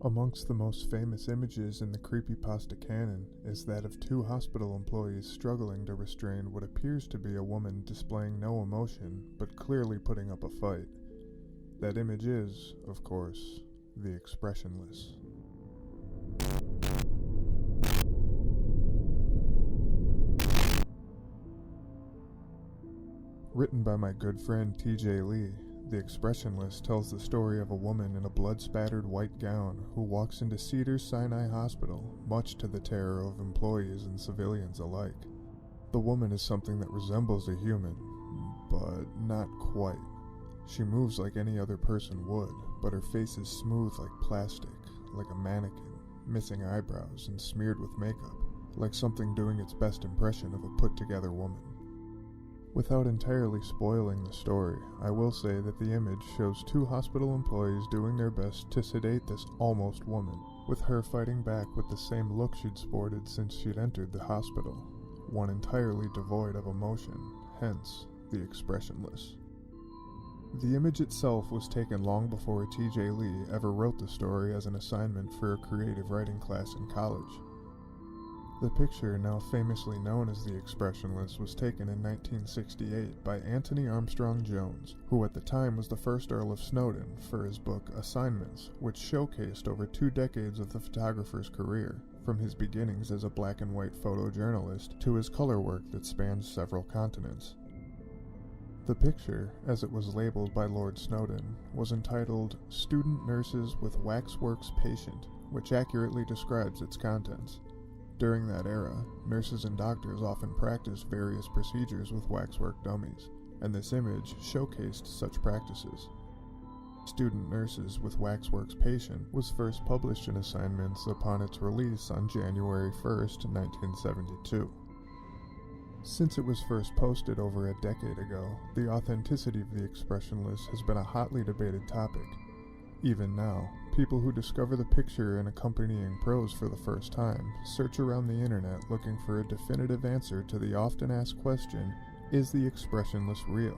Amongst the most famous images in the creepypasta canon is that of two hospital employees struggling to restrain what appears to be a woman displaying no emotion but clearly putting up a fight. That image is, of course, the Expressionless. Written by my good friend TJ Lea, The Expressionless tells the story of a woman in a blood-spattered white gown who walks into Cedars-Sinai Hospital, much to the terror of employees and civilians alike. The woman is something that resembles a human, but not quite. She moves like any other person would, but her face is smooth like plastic, like a mannequin, missing eyebrows and smeared with makeup, like something doing its best impression of a put-together woman. Without entirely spoiling the story, I will say that the image shows two hospital employees doing their best to sedate this almost woman, with her fighting back with the same look she'd sported since she'd entered the hospital, one entirely devoid of emotion, hence the Expressionless. The image itself was taken long before TJ Lea ever wrote the story as an assignment for a creative writing class in college. The picture, now famously known as the Expressionless, was taken in 1968 by Anthony Armstrong Jones, who at the time was the first Earl of Snowdon, for his book Assignments, which showcased over 2 decades of the photographer's career, from his beginnings as a black and white photojournalist to his color work that spans several continents. The picture, as it was labeled by Lord Snowdon, was entitled Student Nurses with Waxworks Patient, which accurately describes its contents. During that era, nurses and doctors often practiced various procedures with waxwork dummies, and this image showcased such practices. Student Nurses with Waxworks Patient was first published in Assignments upon its release on January 1st, 1972. Since it was first posted over a decade ago, the authenticity of the Expressionless has been a hotly debated topic. Even now, people who discover the picture and accompanying prose for the first time search around the internet looking for a definitive answer to the often asked question, is the Expressionless real?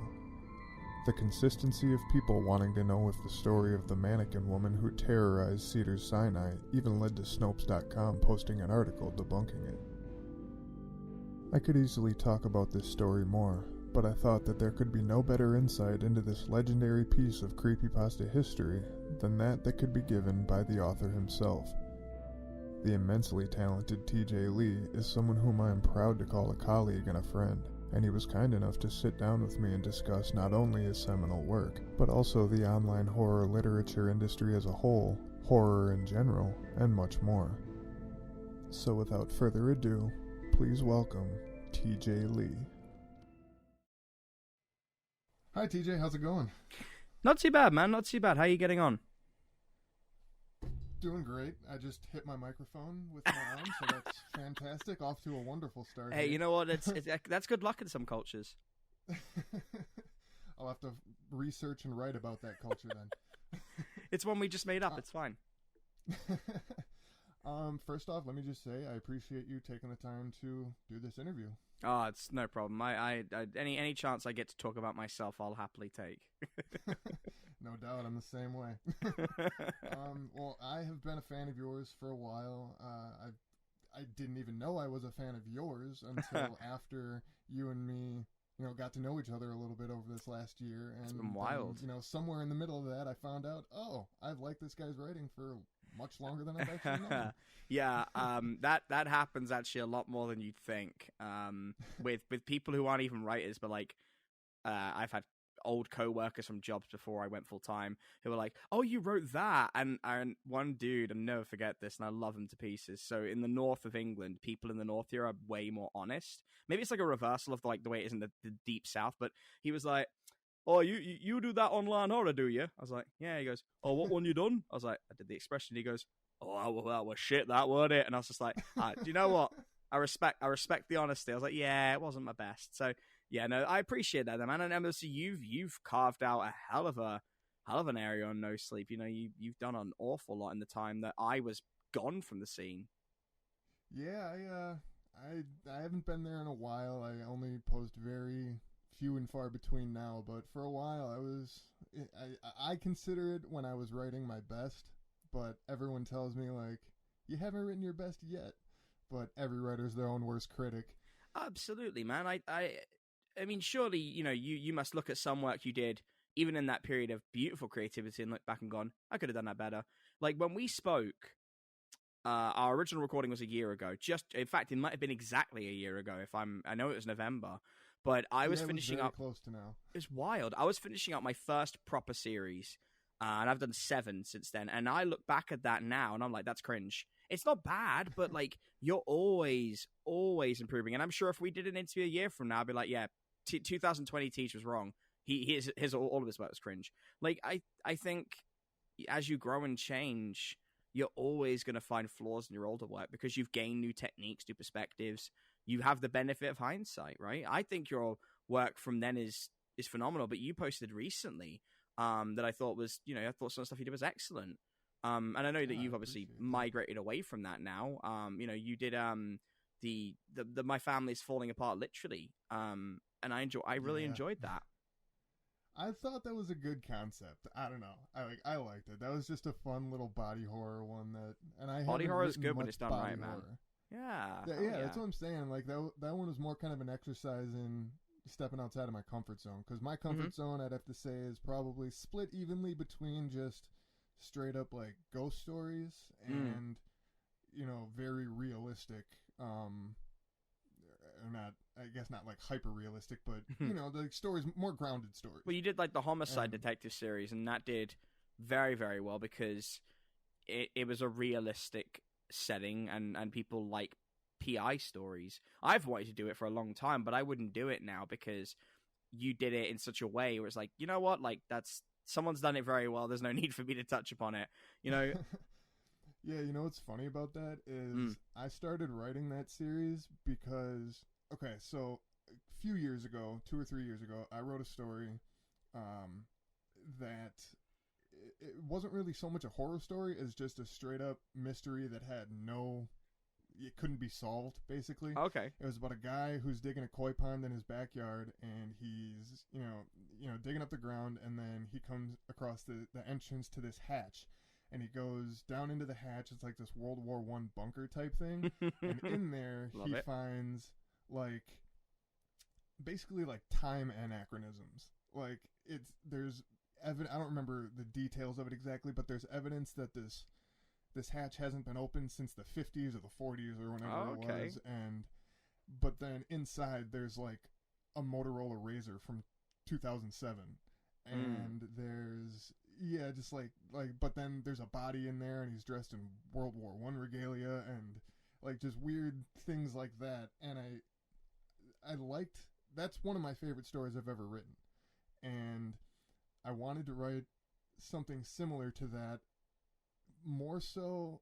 The consistency of people wanting to know if the story of the mannequin woman who terrorized Cedars-Sinai even led to Snopes.com posting an article debunking it. I could easily talk about this story more, but I thought that there could be no better insight into this legendary piece of creepypasta history than that could be given by the author himself. The immensely talented TJ Lea is someone whom I am proud to call a colleague and a friend, and he was kind enough to sit down with me and discuss not only his seminal work, but also the online horror literature industry as a whole, horror in general, and much more. So without further ado, please welcome TJ Lea. Hi TJ, how's it going? Not too bad, man. Not too bad. How are you getting on? Doing great. I just hit my microphone with my arm, so that's fantastic. Off to a wonderful start. Hey, here. you know what? That's good luck in some cultures. I'll have to research and write about that culture then. It's one we just made up. It's fine. First off, let me just say I appreciate you taking the time to do this interview. Oh, it's no problem. Any chance I get to talk about myself, I'll happily take. No doubt, I'm the same way. Well, I have been a fan of yours for a while. I didn't even know I was a fan of yours until after you and me, got to know each other a little bit over this last year. And it's been wild. Somewhere in the middle of that, I found out, I've liked this guy's writing for much longer than I've actually known. Yeah, that happens actually a lot more than you'd think. With people who aren't even writers, but like, I've had old co-workers from jobs before I went full time who were like, "Oh, you wrote that," and one dude, I'll never forget this, and I love him to pieces. So in the north of England, people in the north here are way more honest. Maybe it's like a reversal of like the way it is in the deep south, but he was like, "Oh, you do that online horror, do you?" I was like, "Yeah." He goes, "Oh, what one you done?" I was like, "I did the Expression." He goes, "Oh, that was shit, that wasn't it?" And I was just like, do you know what? I respect the honesty. I was like, "Yeah, it wasn't my best." So yeah, no, I appreciate that, man. And obviously, you've carved out a hell of an area on No Sleep. You've done an awful lot in the time that I was gone from the scene. Yeah, I haven't been there in a while. I only post very few and far between now, but for a while I consider it when I was writing my best, but everyone tells me like you haven't written your best yet. But every writer's their own worst critic. Absolutely, man. I mean, surely you must look at some work you did even in that period of beautiful creativity and look back and gone, I could have done that better. Like when we spoke, our original recording was a year ago. Just in fact, it might have been exactly a year ago. I know it was November, but I was finishing up. Close to now. It's wild. I was finishing up my first proper series, and I've done 7 since then. And I look back at that now, and I'm like, that's cringe. It's not bad, but like you're always improving. And I'm sure if we did an interview a year from now, I'd be like, yeah, 2020 Teach was wrong. His all of his work was cringe. Like I think as you grow and change, you're always going to find flaws in your older work because you've gained new techniques, new perspectives. You have the benefit of hindsight, right? I think your work from then is phenomenal. But you posted recently that I thought was, I thought some of the stuff you did was excellent. And I know that you've obviously migrated away from that now. You did the My Family's Falling Apart literally. And I really enjoyed that. I thought that was a good concept. I don't know. I liked it. That was just a fun little body horror one body horror is good when it's done right, man. Yeah. That's what I'm saying. Like that one was more kind of an exercise in stepping outside of my comfort zone, because my comfort zone, I'd have to say, is probably split evenly between just straight up like ghost stories and very realistic I guess not like hyper realistic, but the stories, more grounded stories. Well, you did like the homicide detective series, and that did very, very well because it was a realistic setting, and people like PI stories. I've wanted to do it for a long time, but I wouldn't do it now because you did it in such a way where it's like, you know what, like that's someone's done it very well. There's no need for me to touch upon it, Yeah, what's funny about that is I started writing that series because, okay, so a few years ago, 2 or 3 years ago, I wrote a story that it wasn't really so much a horror story as just a straight up mystery that had it couldn't be solved, basically. Okay. It was about a guy who's digging a koi pond in his backyard, and he's, digging up the ground, and then he comes across the entrance to this hatch. And he goes down into the hatch. It's like this World War I bunker type thing. And in there, he finds, like, basically, like, time anachronisms. Like, there's evidence, I don't remember the details of it exactly, but there's evidence that this hatch hasn't been opened since the 50s or the 40s or whenever it was. But then inside, there's, like, a Motorola Razr from 2007. And there's... Yeah, just like, but then there's a body in there, and he's dressed in World War I regalia, and like just weird things like that. And I liked, that's one of my favorite stories I've ever written, and I wanted to write something similar to that, more so,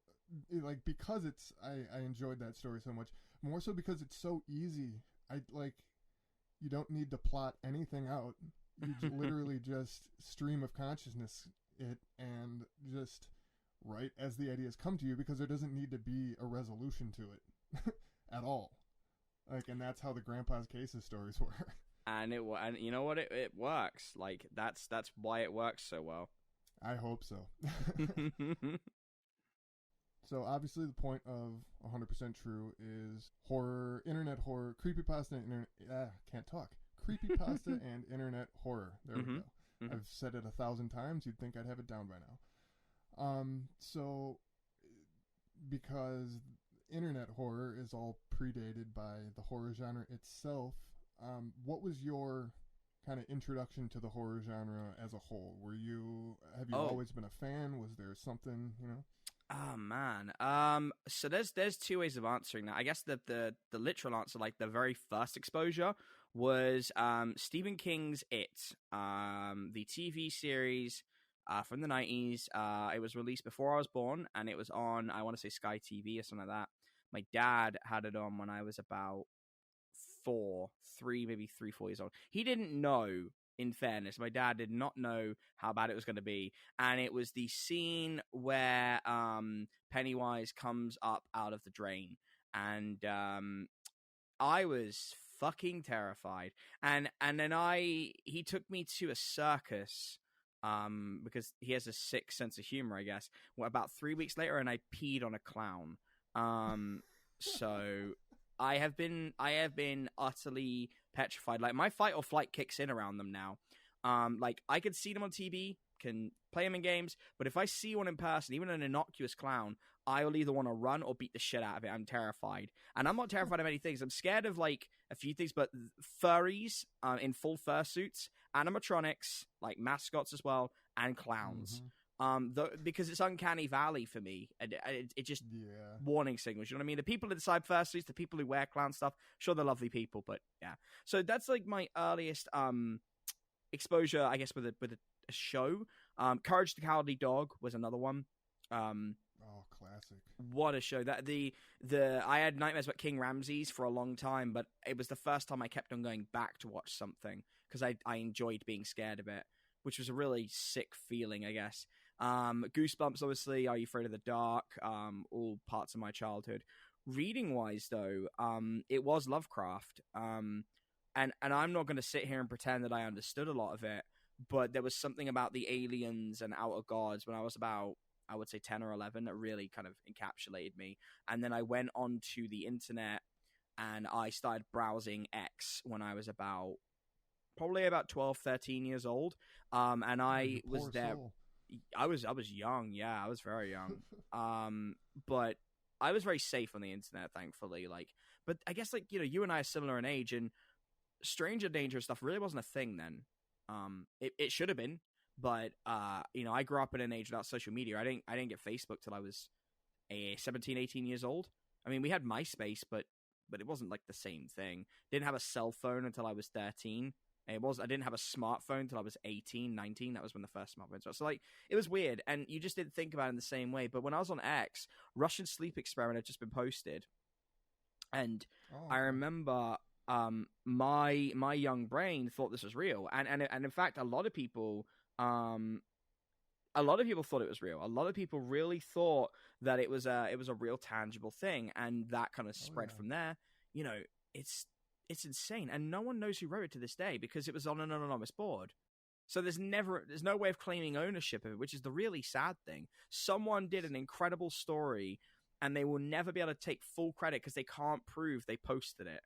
like because I enjoyed that story so much, more so because it's so easy. You don't need to plot anything out. You literally just stream of consciousness it and just write as the ideas come to you, because there doesn't need to be a resolution to it at all. Like, and that's how the Grandpa's Cases stories were. And you know what? It works. Like that's why it works so well. I hope so. So obviously the point of 100% True is horror, internet horror, creepypasta, and can't talk. Creepypasta and internet horror. There we go. I've said it 1,000 times. You'd think I'd have it down by now. So because internet horror is all predated by the horror genre itself, what was your kind of introduction to the horror genre as a whole? Have you always been a fan? Was there something, Oh man. So there's 2 ways of answering that. I guess the literal answer, like the very first exposure, was Stephen King's It, the TV series from the 90s. It was released before I was born, and it was on, I want to say, Sky TV or something like that. My dad had it on when I was about 4 years old. He didn't know, in fairness. My dad did not know how bad it was going to be. And it was the scene where Pennywise comes up out of the drain. And I was fucking terrified. And then he took me to a circus because he has a sick sense of humor, I guess. Well, about 3 weeks later, and I peed on a clown. So I have been utterly petrified. Like, my fight or flight kicks in around them now. Like, I could see them on TV, can play them in games, but if I see one in person, even an innocuous clown, I'll either want to run or beat the shit out of it. I'm terrified. And I'm not terrified of many things. I'm scared of, like, a few things, but furries in full fursuits, animatronics, like mascots as well, and clowns. Because it's uncanny valley for me. It just warning signals. You know what I mean? The people inside fursuits, the people who wear clown stuff, sure, they're lovely people, but yeah. So that's like my earliest exposure, I guess, with a show. Courage the Cowardly Dog was another one. Oh, classic! What a show! That the I had nightmares about King Ramses for a long time, but it was the first time I kept on going back to watch something because I enjoyed being scared of it, which was a really sick feeling, I guess. Goosebumps, obviously. Are You Afraid of the Dark? All parts of my childhood. Reading wise, though, it was Lovecraft. And I'm not going to sit here and pretend that I understood a lot of it, but there was something about the aliens and outer gods when I was about, I would say 10 or 11, that really kind of encapsulated me. And then I went onto the internet and I started browsing X when I was probably about 12, 13 years old. And I was there. Soul. I was young. Yeah, I was very young. But I was very safe on the internet, thankfully. Like, but I guess, like, you know, you and I are similar in age, and stranger danger stuff really wasn't a thing then. It should have been, but you know, I grew up in an age without social media. I didn't get Facebook till I was 17, 18 years old. I mean, we had MySpace, but it wasn't like the same thing. Didn't have a cell phone until I was 13. I didn't have a smartphone until I was 18, 19. That was when the first smartphones were. So, like, it was weird, and you just didn't think about it in the same way. But when I was on X, Russian sleep experiment had just been posted, and I remember my young brain thought this was real, and in fact, a lot of people thought it was real. A lot of people really thought that it was a real tangible thing, and that kind of spread from there. You know, it's insane, and no one knows who wrote it to this day because it was on an anonymous board. So there's no way of claiming ownership of it, which is the really sad thing. Someone did an incredible story, and they will never be able to take full credit because they can't prove they posted it.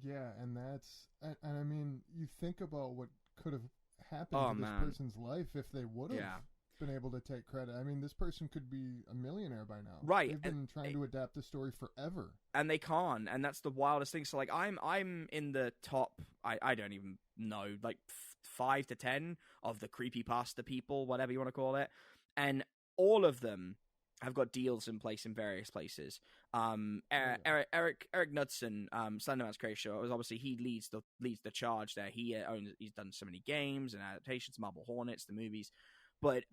Yeah, and I mean, you think about what could have happened to this person's life if they would have been able to take credit. I mean, this person could be a millionaire by now. Right. They've been trying to adapt the story forever. And they can't, and that's the wildest thing. So, like, I'm in the top, I don't even know, like 5 to 10 of the creepypasta people, whatever you want to call it. And all of them have got deals in place in various places. Eric Knudsen, Slenderman's creator, obviously he leads the charge there. He's done so many games and adaptations, Marble Hornets, the movies. But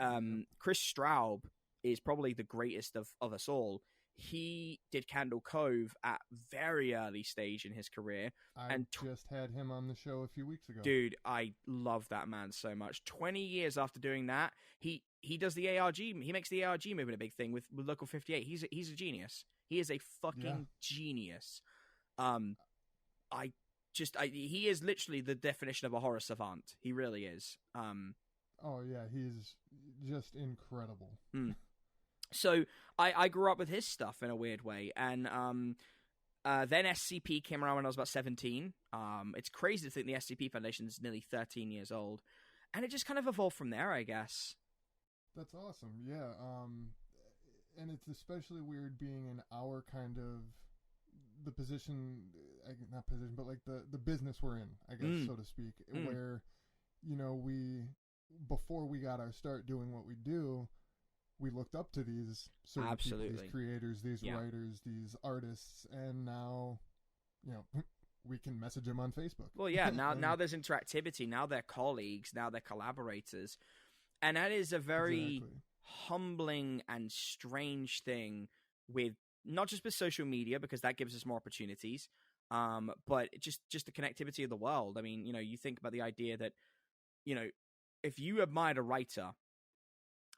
Chris Straub is probably the greatest of us all. He did Candle Cove at very early stage in his career. I just had him on the show a few weeks ago. Dude, I love that man so much. 20 years after doing that, he does the ARG. He makes the ARG movement a big thing with Local 58. He's a genius. He is a fucking genius. He is literally the definition of a horror savant. He really is. Oh yeah, he's just incredible. So I grew up with his stuff in a weird way, and then SCP came around when I was about 17. It's crazy to think the SCP Foundation is nearly 13 years old, and it just kind of evolved from there, I guess. That's awesome, yeah. And it's especially weird being in our kind of the position, not position, but like the business we're in, I guess, so to speak, where, you know, before we got our start doing what we do, we looked up to these certain people, these creators, these writers, these artists, and now, you know, we can message them on Facebook. Well, yeah, now there's interactivity. Now they're colleagues. Now they're collaborators. And that is a very humbling and strange thing with not just with social media, because that gives us more opportunities, but just the connectivity of the world. I mean, you know, you think about the idea that, you know, if you admired a writer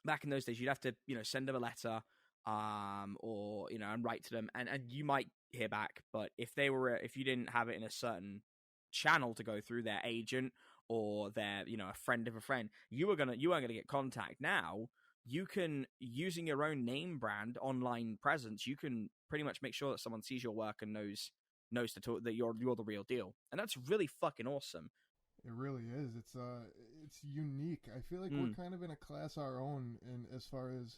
back in those days, you'd have to, you know, send them a letter, or, you know, and write to them, and you might hear back. But if you didn't have it in a certain channel to go through, their agent or they're, a friend of a friend, you weren't gonna get contact. Now you can, using your own name brand online presence, you can pretty much make sure that someone sees your work and knows to talk, that you're the real deal, and that's really fucking awesome. It really is. It's unique. I feel like we're kind of in a class our own, in as far as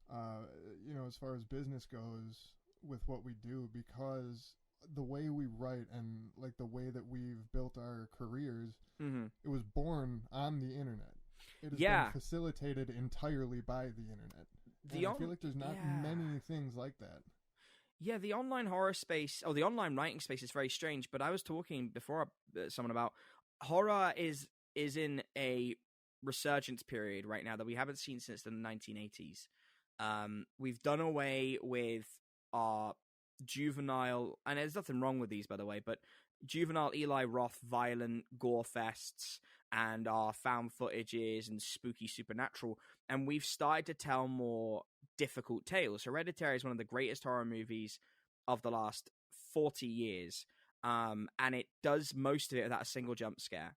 as far as business goes with what we do, because the way we write and like the way that we've built our careers, it was born on the internet. It has been facilitated entirely by the internet. I feel like there's not many things like that. Yeah, the online horror space, or the online writing space, is very strange. But I was talking before someone about horror is in a resurgence period right now that we haven't seen since the 1980s. We've done away with our juvenile, and there's nothing wrong with these, by the way, but juvenile Eli Roth violent gore fests and our found footages and spooky supernatural, and we've started to tell more difficult tales. Hereditary is one of the greatest horror movies of the last 40 years, and it does most of it without a single jump scare.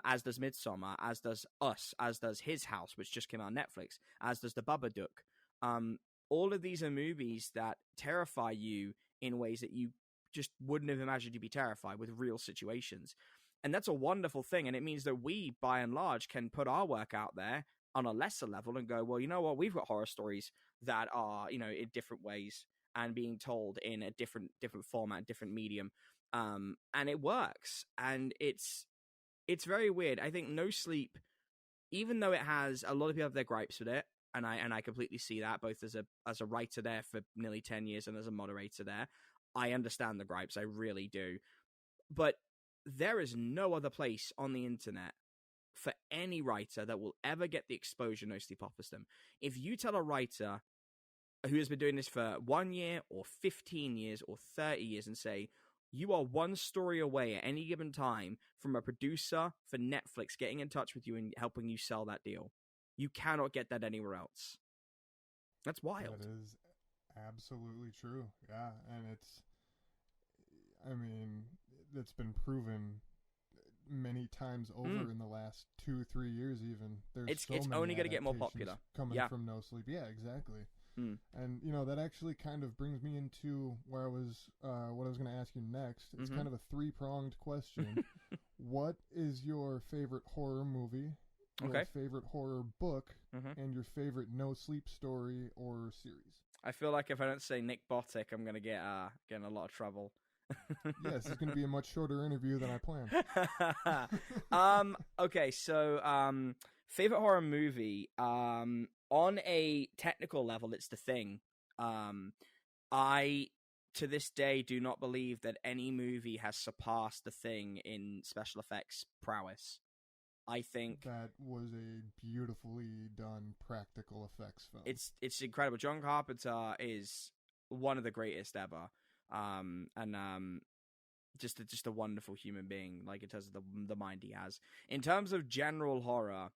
As does Midsommar, as does Us, as does His House, which just came out on Netflix, as does The Babadook. All of these are movies that terrify you in ways that you just wouldn't have imagined you'd be terrified with real situations. And that's a wonderful thing, and it means that we, by and large, can put our work out there on a lesser level and go, well, you know what, we've got horror stories that are, in different ways and being told in a different format, different medium, and it works. And it's very weird. I think No Sleep, even though it has, a lot of people have their gripes with it, and I completely see that, both as a writer there for nearly 10 years and as a moderator there. I understand the gripes, I really do. But there is no other place on the internet for any writer that will ever get the exposure No Sleep offers them. If you tell a writer who has been doing this for 1 year or 15 years or 30 years and say, you are one story away at any given time from a producer for Netflix getting in touch with you and helping you sell that deal, you cannot get that anywhere else. That's wild. That is absolutely true. Yeah, and it's been proven many times over in the last 2-3 years even. There's it's only going to get more popular. Coming from No Sleep. Yeah, exactly. And that actually kind of brings me into where I was what I was going to ask you next. It's kind of a 3-pronged question. What is your favorite horror movie, your favorite horror book, and your favorite No Sleep story or series? I feel like if I don't say Nick Bottic, I'm going to get in a lot of trouble. Yes, it's going to be a much shorter interview than I planned. Okay, so favorite horror movie. On a technical level, it's The Thing. I, to this day, do not believe that any movie has surpassed The Thing in special effects prowess. I think that was a beautifully done practical effects film. It's incredible. John Carpenter is one of the greatest ever. And just a wonderful human being, like in terms of the mind he has. In terms of general horror,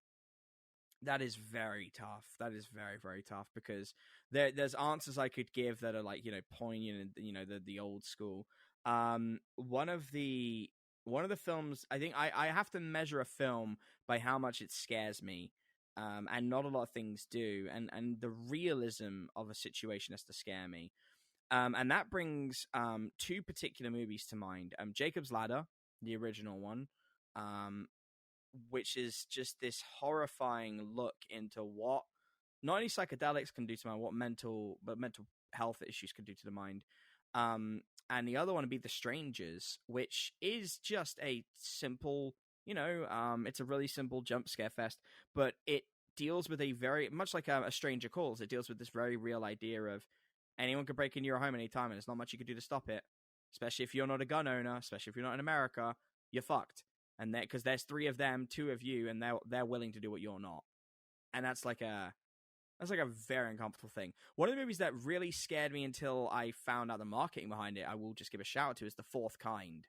that is very tough. That is very, very tough, because there's answers I could give that are like, poignant and, the old school. One of the films, I think I have to measure a film by how much it scares me. And not a lot of things do. And the realism of a situation has to scare me. And that brings 2 particular movies to mind. Jacob's Ladder, the original one, which is just this horrifying look into what not only psychedelics can do to mind, what mental health issues can do to the mind. And the other one would be The Strangers, which is just a simple, it's a really simple jump scare fest, but it deals with a very, much like a Stranger Calls, it deals with this very real idea of anyone could break into your home anytime, and there's not much you could do to stop it. Especially if you're not a gun owner, especially if you're not in America, you're fucked. And because there's 3 of them, 2 of you, and they're willing to do what you're not. And that's like a very uncomfortable thing. One of the movies that really scared me until I found out the marketing behind it, I will just give a shout out to, is The Fourth Kind.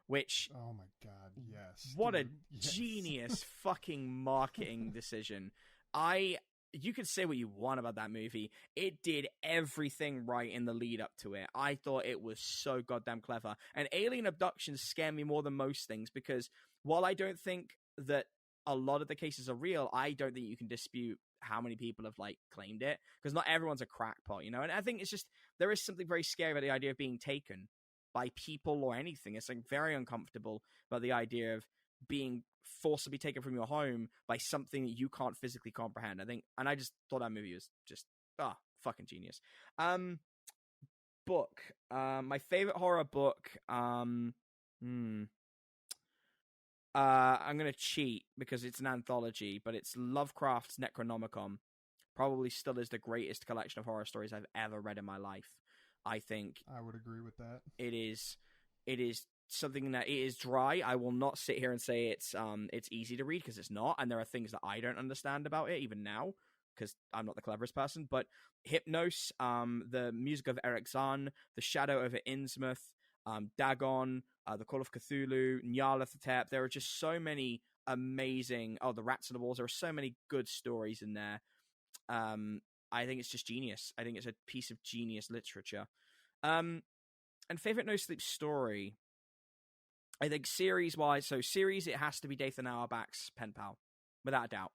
Which, oh my god, yes. What a genius fucking marketing decision. You could say what you want about that movie. It did everything right in the lead up to it. I thought it was so goddamn clever. And alien abductions scare me more than most things, because while I don't think that a lot of the cases are real, I don't think you can dispute how many people have like claimed it, because not everyone's a crackpot, you know. And I think it's just there is something very scary about the idea of being taken by people or anything. It's like very uncomfortable about the idea of being forcibly taken from your home by something that you can't physically comprehend. I think, and I just thought that movie was just fucking genius. Book, my favorite horror book. I'm gonna cheat because it's an anthology, but it's Lovecraft's Necronomicon. Probably still is the greatest collection of horror stories I've ever read in my life. I think I would agree with that. it is something that it is dry. I will not sit here and say it's easy to read, because it's not, and there are things that I don't understand about it even now because I'm not the cleverest person. But Hypnos, the music of Eric Zahn, The Shadow over Innsmouth, Dagon, The Call of Cthulhu, Nyarlathotep. There are just so many amazing. Oh, The Rats and the Walls. There are so many good stories in there. I think it's just genius. I think it's a piece of genius literature. And favorite no sleep story, I think series wise. So series, it has to be Dathan Auerbach's Pen Pal, without a doubt.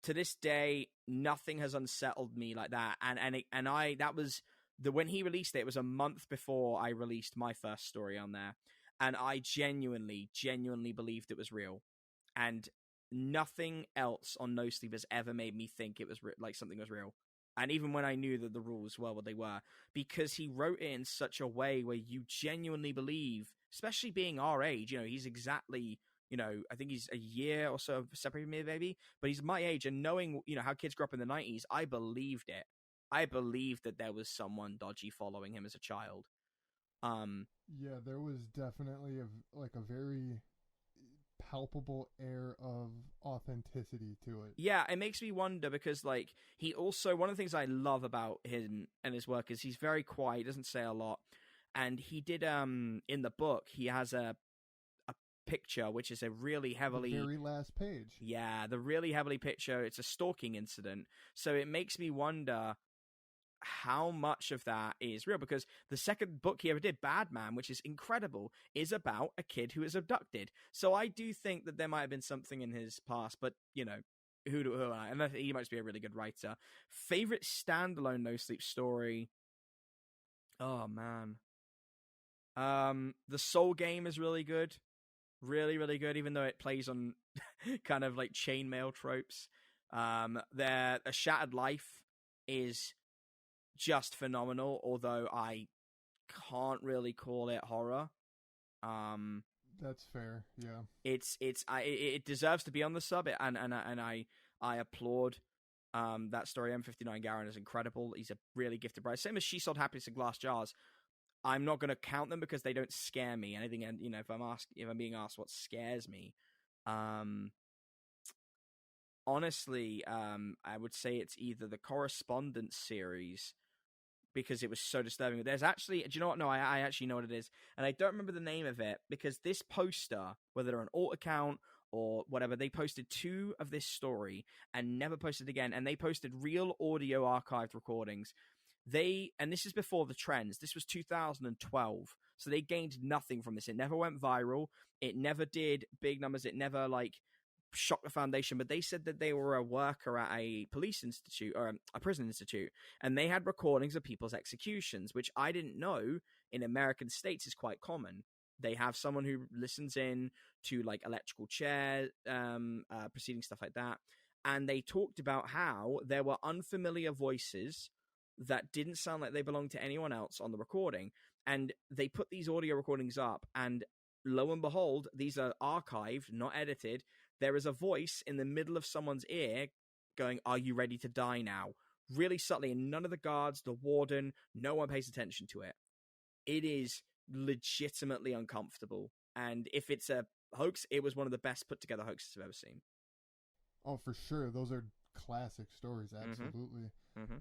To this day, nothing has unsettled me like that. And I that was when he released it. It was a month before I released my first story on there, and I genuinely believed it was real. And nothing else on No Sleep has ever made me think it was like something was real. And even when I knew that the rules were what they were, because he wrote it in such a way where you genuinely believe, especially being our age, you know, he's exactly, you know, I think he's a year or so separated from me, maybe, but he's my age, and knowing, you know, how kids grew up in the 90s, I believed it. I believed that there was someone dodgy following him as a child. Yeah, there was definitely a very palpable air of authenticity to it. Yeah, it makes me wonder because, like, he also, one of the things I love about him and his work is he's very quiet, he doesn't say a lot. And he did, in the book, he has a picture which is a really heavily. The very last page. Yeah, the really heavily picture. It's a stalking incident. So it makes me wonder how much of that is real, because the second book he ever did, Bad Man, which is incredible, is about a kid who is abducted. So I do think that there might have been something in his past, but you know, who am I? And he must be a really good writer. Favorite standalone No Sleep story? Oh man, the Soul Game is really good, really good, even though it plays on kind of like chainmail tropes. A Shattered Life is just phenomenal, although I can't really call it horror. That's fair. Yeah, it deserves to be on the sub, and I applaud that story. M59 Garen is incredible. He's a really gifted writer. Same as She Sold Happiness in Glass Jars. I'm not going to count them because they don't scare me. Anything, and you know, if I'm being asked what scares me, honestly, I would say it's either the Correspondence series, because it was so disturbing. There's actually, do you know what? No, I actually know what it is. And I don't remember the name of it, because this poster, whether they're an alt account or whatever, they posted 2 of this story and never posted again. And they posted real audio archived recordings. And this is before the trends. This was 2012. So they gained nothing from this. It never went viral. It never did big numbers. It never shocked the foundation, but they said that they were a worker at a police institute or a prison institute, and they had recordings of people's executions, which I didn't know in American states is quite common. They have someone who listens in to like electrical chair proceedings, stuff like that, and they talked about how there were unfamiliar voices that didn't sound like they belonged to anyone else on the recording, and they put these audio recordings up, and lo and behold, these are archived, not edited. There is a voice in the middle of someone's ear going, "Are you ready to die now?" Really subtly, and none of the guards, the warden, no one pays attention to it. It is legitimately uncomfortable. And if it's a hoax, it was one of the best put together hoaxes I've ever seen. Oh, for sure. Those are classic stories, absolutely. Mm-hmm.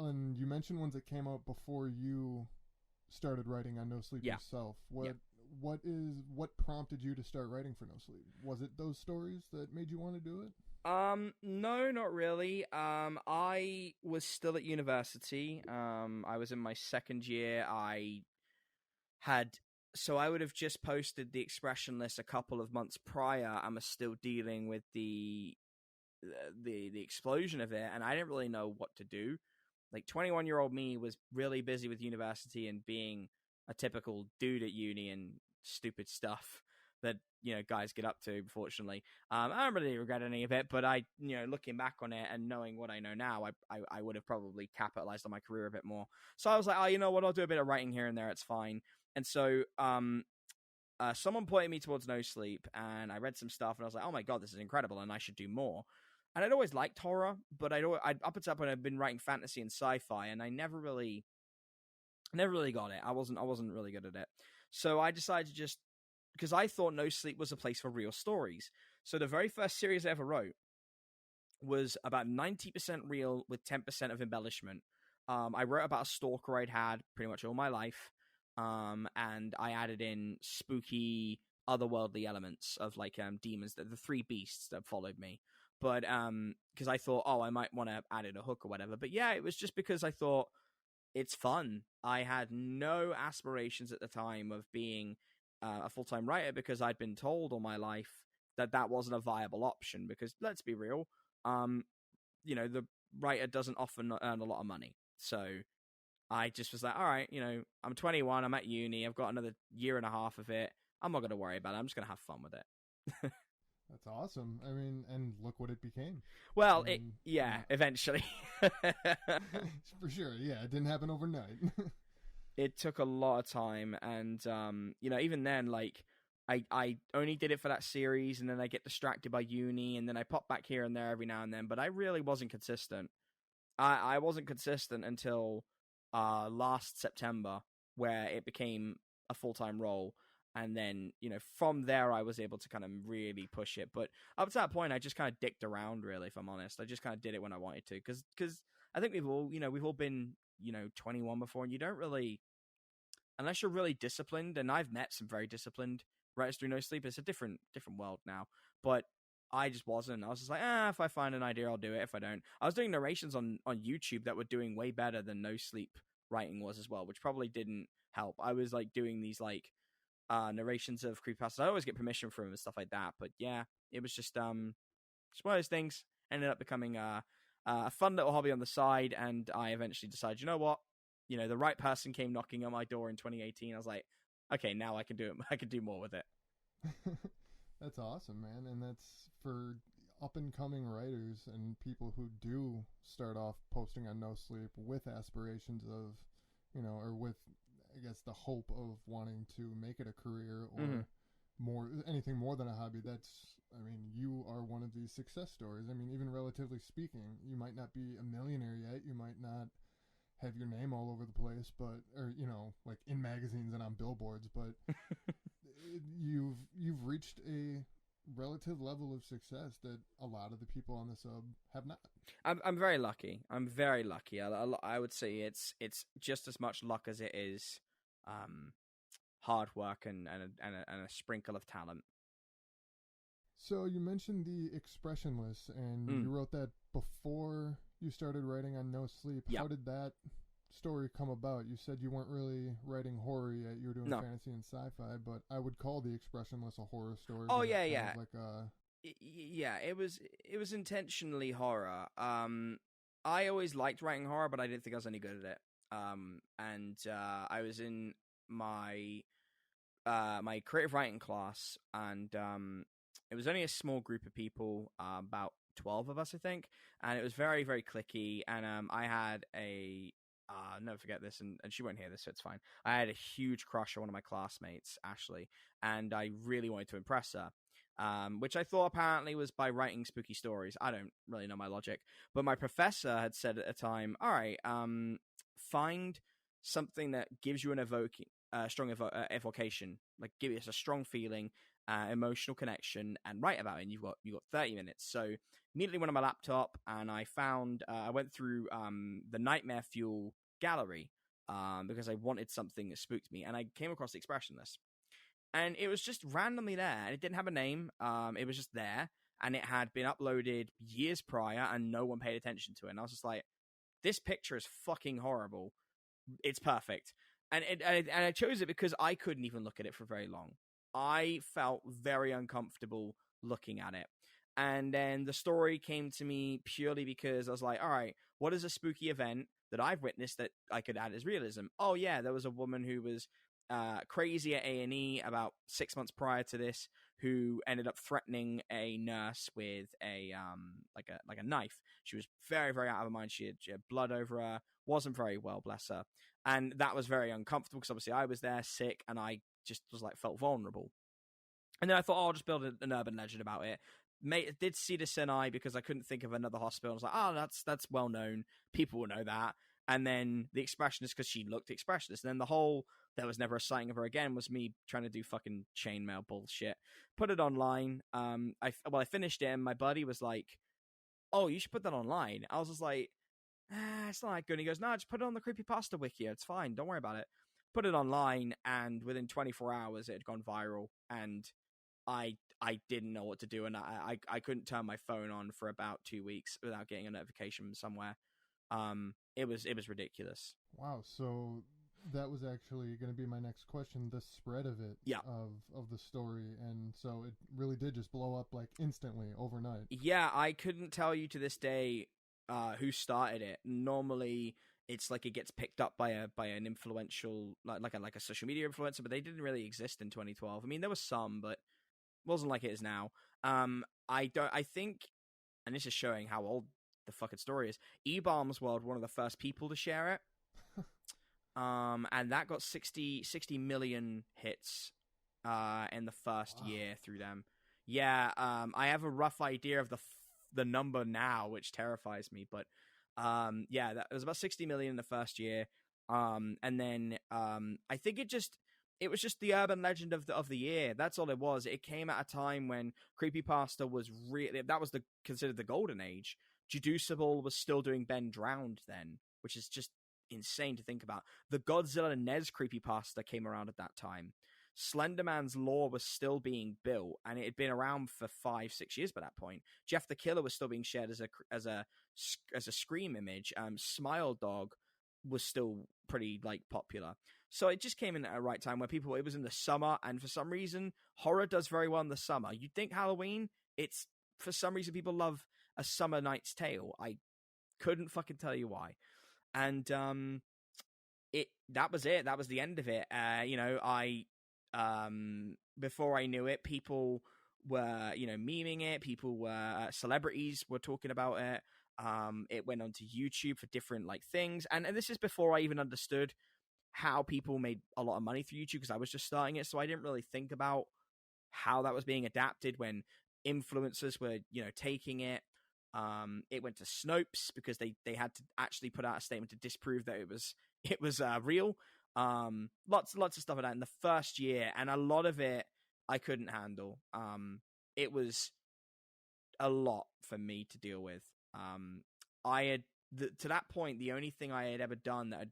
And you mentioned ones that came out before you started writing on No Sleep yourself. What prompted you to start writing for No Sleep? Was it those stories that made you want to do it? No, not really. I was still at university. I was in my second year. I had So I would have just posted the Expressionless a couple of months prior. I was still dealing with the explosion of it, and I didn't really know what to do. Like 21-year-old me was really busy with university and being a typical dude at uni and stupid stuff that guys get up to. Unfortunately, I don't really regret any of it, but I looking back on it and knowing what I know now, I would have probably capitalized on my career a bit more. So I was like, oh, you know what, I'll do a bit of writing here and there. It's fine. And so someone pointed me towards No Sleep, and I read some stuff, and I was like, oh my god, this is incredible, and I should do more. And I'd always liked horror, but I'd up until that point I'd been writing fantasy and sci-fi, and I never really got it. I wasn't really good at it. So I decided to just, because I thought No Sleep was a place for real stories. So the very first series I ever wrote was about 90% real with 10% of embellishment. I wrote about a stalker I'd had pretty much all my life, and I added in spooky, otherworldly elements of like demons, the three beasts that followed me. But because I thought, oh, I might want to add in a hook or whatever. But yeah, it was just because I thought it's fun. I had no aspirations at the time of being a full-time writer, because I'd been told all my life that wasn't a viable option. Because let's be real, the writer doesn't often earn a lot of money. So I just was like, all right, I'm 21, I'm at uni, I've got another year and a half of it. I'm not going to worry about it. I'm just going to have fun with it. That's awesome. I mean, and look what it became. Well, eventually. For sure, yeah. It didn't happen overnight. It took a lot of time, and even then, like, I only did it for that series, and then I get distracted by uni, and then I pop back here and there every now and then, but I really wasn't consistent. I wasn't consistent until last September, where it became a full-time role. And then, from there, I was able to kind of really push it. But up to that point, I just kind of dicked around, really, if I'm honest. I just kind of did it when I wanted to. Because I think we've all been, 21 before, and you don't really, unless you're really disciplined, and I've met some very disciplined writers through No Sleep. It's a different world now. But I just wasn't. I was just like, if I find an idea, I'll do it. If I don't. I was doing narrations on YouTube that were doing way better than No Sleep writing was as well, which probably didn't help. I was like doing these like narrations of creepypastas. I always get permission from him and stuff like that. But yeah, it was just one of those things. Ended up becoming a fun little hobby on the side, and I eventually decided, you know what, the right person came knocking on my door in 2018. I was like, okay, now I can do it. I can do more with it. That's awesome, man. And that's for up and coming writers and people who do start off posting on No Sleep with aspirations of, or with, I guess, the hope of wanting to make it a career or anything more than a hobby. You are one of these success stories. I mean, even relatively speaking, you might not be a millionaire yet. You might not have your name all over the place, or like in magazines and on billboards, but you've reached a relative level of success that a lot of the people on the sub have not. I'm very lucky. I would say it's just as much luck as it is hard work and a sprinkle of talent. So you mentioned the Expressionless, and you wrote that before you started writing on No Sleep. Yep. How did that story come about? You said you weren't really writing horror yet. You were doing fantasy and sci-fi, but I would call the Expressionless a horror story. Oh yeah. Like yeah, it was intentionally horror. I always liked writing horror, but I didn't think I was any good at it. And I was in my my creative writing class, and it was only a small group of people, about 12 of us, I think, and it was very, very cliquey. And I had I'll never forget this, and she won't hear this, so it's fine. I had a huge crush on one of my classmates, Ashley, and I really wanted to impress her, which I thought apparently was by writing spooky stories. I don't really know my logic, but my professor had said at the time, all right, find something that gives you an strong evocation, like give us a strong feeling, emotional connection, and write about it. And you've got 30 minutes. So immediately went on my laptop, and I found I went through the Nightmare Fuel gallery because I wanted something that spooked me, and I came across the Expressionless, and it was just randomly there, and it didn't have a name. It was just there, and it had been uploaded years prior, and no one paid attention to it. And I was just like, this picture is fucking horrible. It's perfect. And I chose it because I couldn't even look at it for very long. I felt very uncomfortable looking at it. And then the story came to me purely because I was like, all right, what is a spooky event that I've witnessed that I could add as realism? Oh, yeah, there was a woman who was crazy at A&E about 6 months prior to this, who ended up threatening a nurse with a like a knife. She was very, very out of her mind. She had blood over her, wasn't very well, bless her. And that was very uncomfortable because obviously I was there sick and I just was like felt vulnerable. And then I thought, oh, I'll just build an urban legend about it. Did see the Sinai because I couldn't think of another hospital. I was like, oh, that's well known. People will know that. And then the Expressionist because she looked Expressionist. And then the whole there was never a sighting of her again was me trying to do fucking chainmail bullshit. Put it online. I finished it and my buddy was like, oh, you should put that online. I was just like, it's not that good. And he goes, no, just put it on the Creepypasta wiki. It's fine. Don't worry about it. Put it online, and within 24 hours, it had gone viral. And I didn't know what to do, and I couldn't turn my phone on for about 2 weeks without getting a notification from somewhere. It was ridiculous. Wow. So that was actually going to be my next question. The spread of it, yeah, of the story, and so it really did just blow up like instantly overnight. Yeah, I couldn't tell you to this day who started it. Normally, it's like it gets picked up by an influential like a social media influencer, but they didn't really exist in 2012. I mean, there was some, but wasn't like it is now. I think, and this is showing how old the fucking story is. E-Bombs World, one of the first people to share it. And that got 60 million hits in the first year through them. Yeah, I have a rough idea of the number now, which terrifies me, but yeah, that was about 60 million in the first year. And then I think it was just the urban legend of the year. That's all it was. It came at a time when creepypasta was really considered the golden age. Juducible was still doing Ben Drowned then, which is just insane to think about. The Godzilla Nez creepypasta came around at that time. Slenderman's lore was still being built, and it had been around for 5-6 years by that point. Jeff the Killer was still being shared as a Scream image. Smile Dog was still pretty like popular. So it just came in at a right time where it was in the summer, and for some reason, horror does very well in the summer. You'd think Halloween, it's for some reason people love A Summer Night's Tale. I couldn't fucking tell you why. And that was it. That was the end of it. Before I knew it, people were, memeing it. People were, celebrities were talking about it. It went onto YouTube for different like things. And this is before I even understood how people made a lot of money through YouTube because I was just starting it. So I didn't really think about how that was being adapted when influencers were, taking it. It went to Snopes because they had to actually put out a statement to disprove that it was real. Lots of stuff like that in the first year, and a lot of it I couldn't handle. It was a lot for me to deal with. I had to that point, the only thing I had ever done that had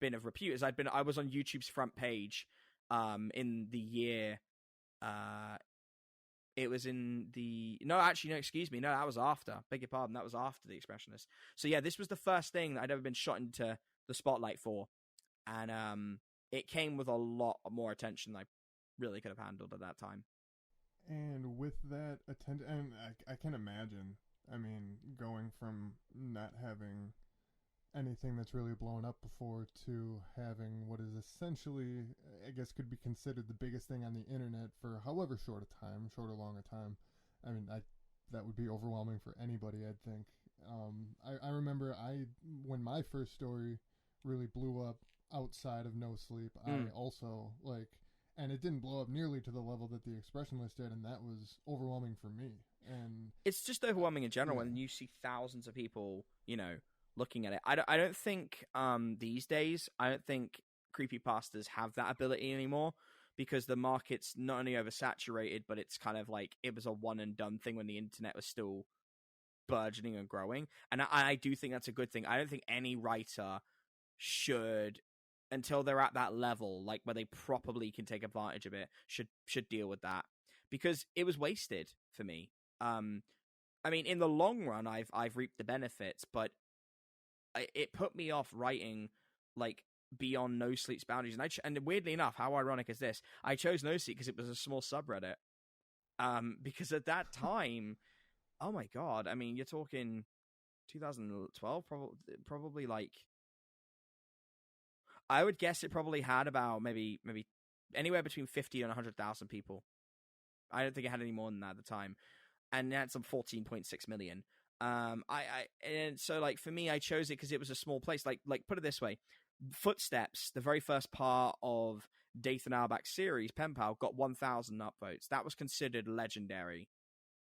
been of repute is I was on YouTube's front page in the year it was in the excuse me, that was after, beg your pardon, that was after the Expressionless. So yeah, this was the first thing that I'd ever been shot into the spotlight for, and it came with a lot more attention than I really could have handled at that time. And with that attention, and I can imagine, I mean, going from not having anything that's really blown up before to having what is essentially, I guess, could be considered the biggest thing on the internet for however short or long a time. I mean, that would be overwhelming for anybody, I'd think. I remember when my first story really blew up outside of No Sleep, I also, and it didn't blow up nearly to the level that the Expressionless did, and that was overwhelming for me. And it's just overwhelming in general when you see thousands of people, looking at it. I don't think these days, I don't think creepypastas have that ability anymore because the market's not only oversaturated, but it's kind of like it was a one and done thing when the internet was still burgeoning and growing. And I do think that's a good thing. I don't think any writer should, until they're at that level, like where they properly can take advantage of it, should deal with that because it was wasted for me. I mean, in the long run, I've reaped the benefits, but it put me off writing like beyond No Sleep's boundaries. And and weirdly enough, how ironic is this? I chose No Sleep because it was a small subreddit. Because at that time, oh my god, I mean, you're talking 2012, probably like, I would guess it probably had about maybe anywhere between 50 and 100,000 people. I don't think it had any more than that at the time, and that's some 14.6 million. And so like for me, I chose it because it was a small place. Like put it this way, Footsteps, the very first part of Dathan Auerbach's series, Pen Pal, got 1,000 upvotes. That was considered legendary.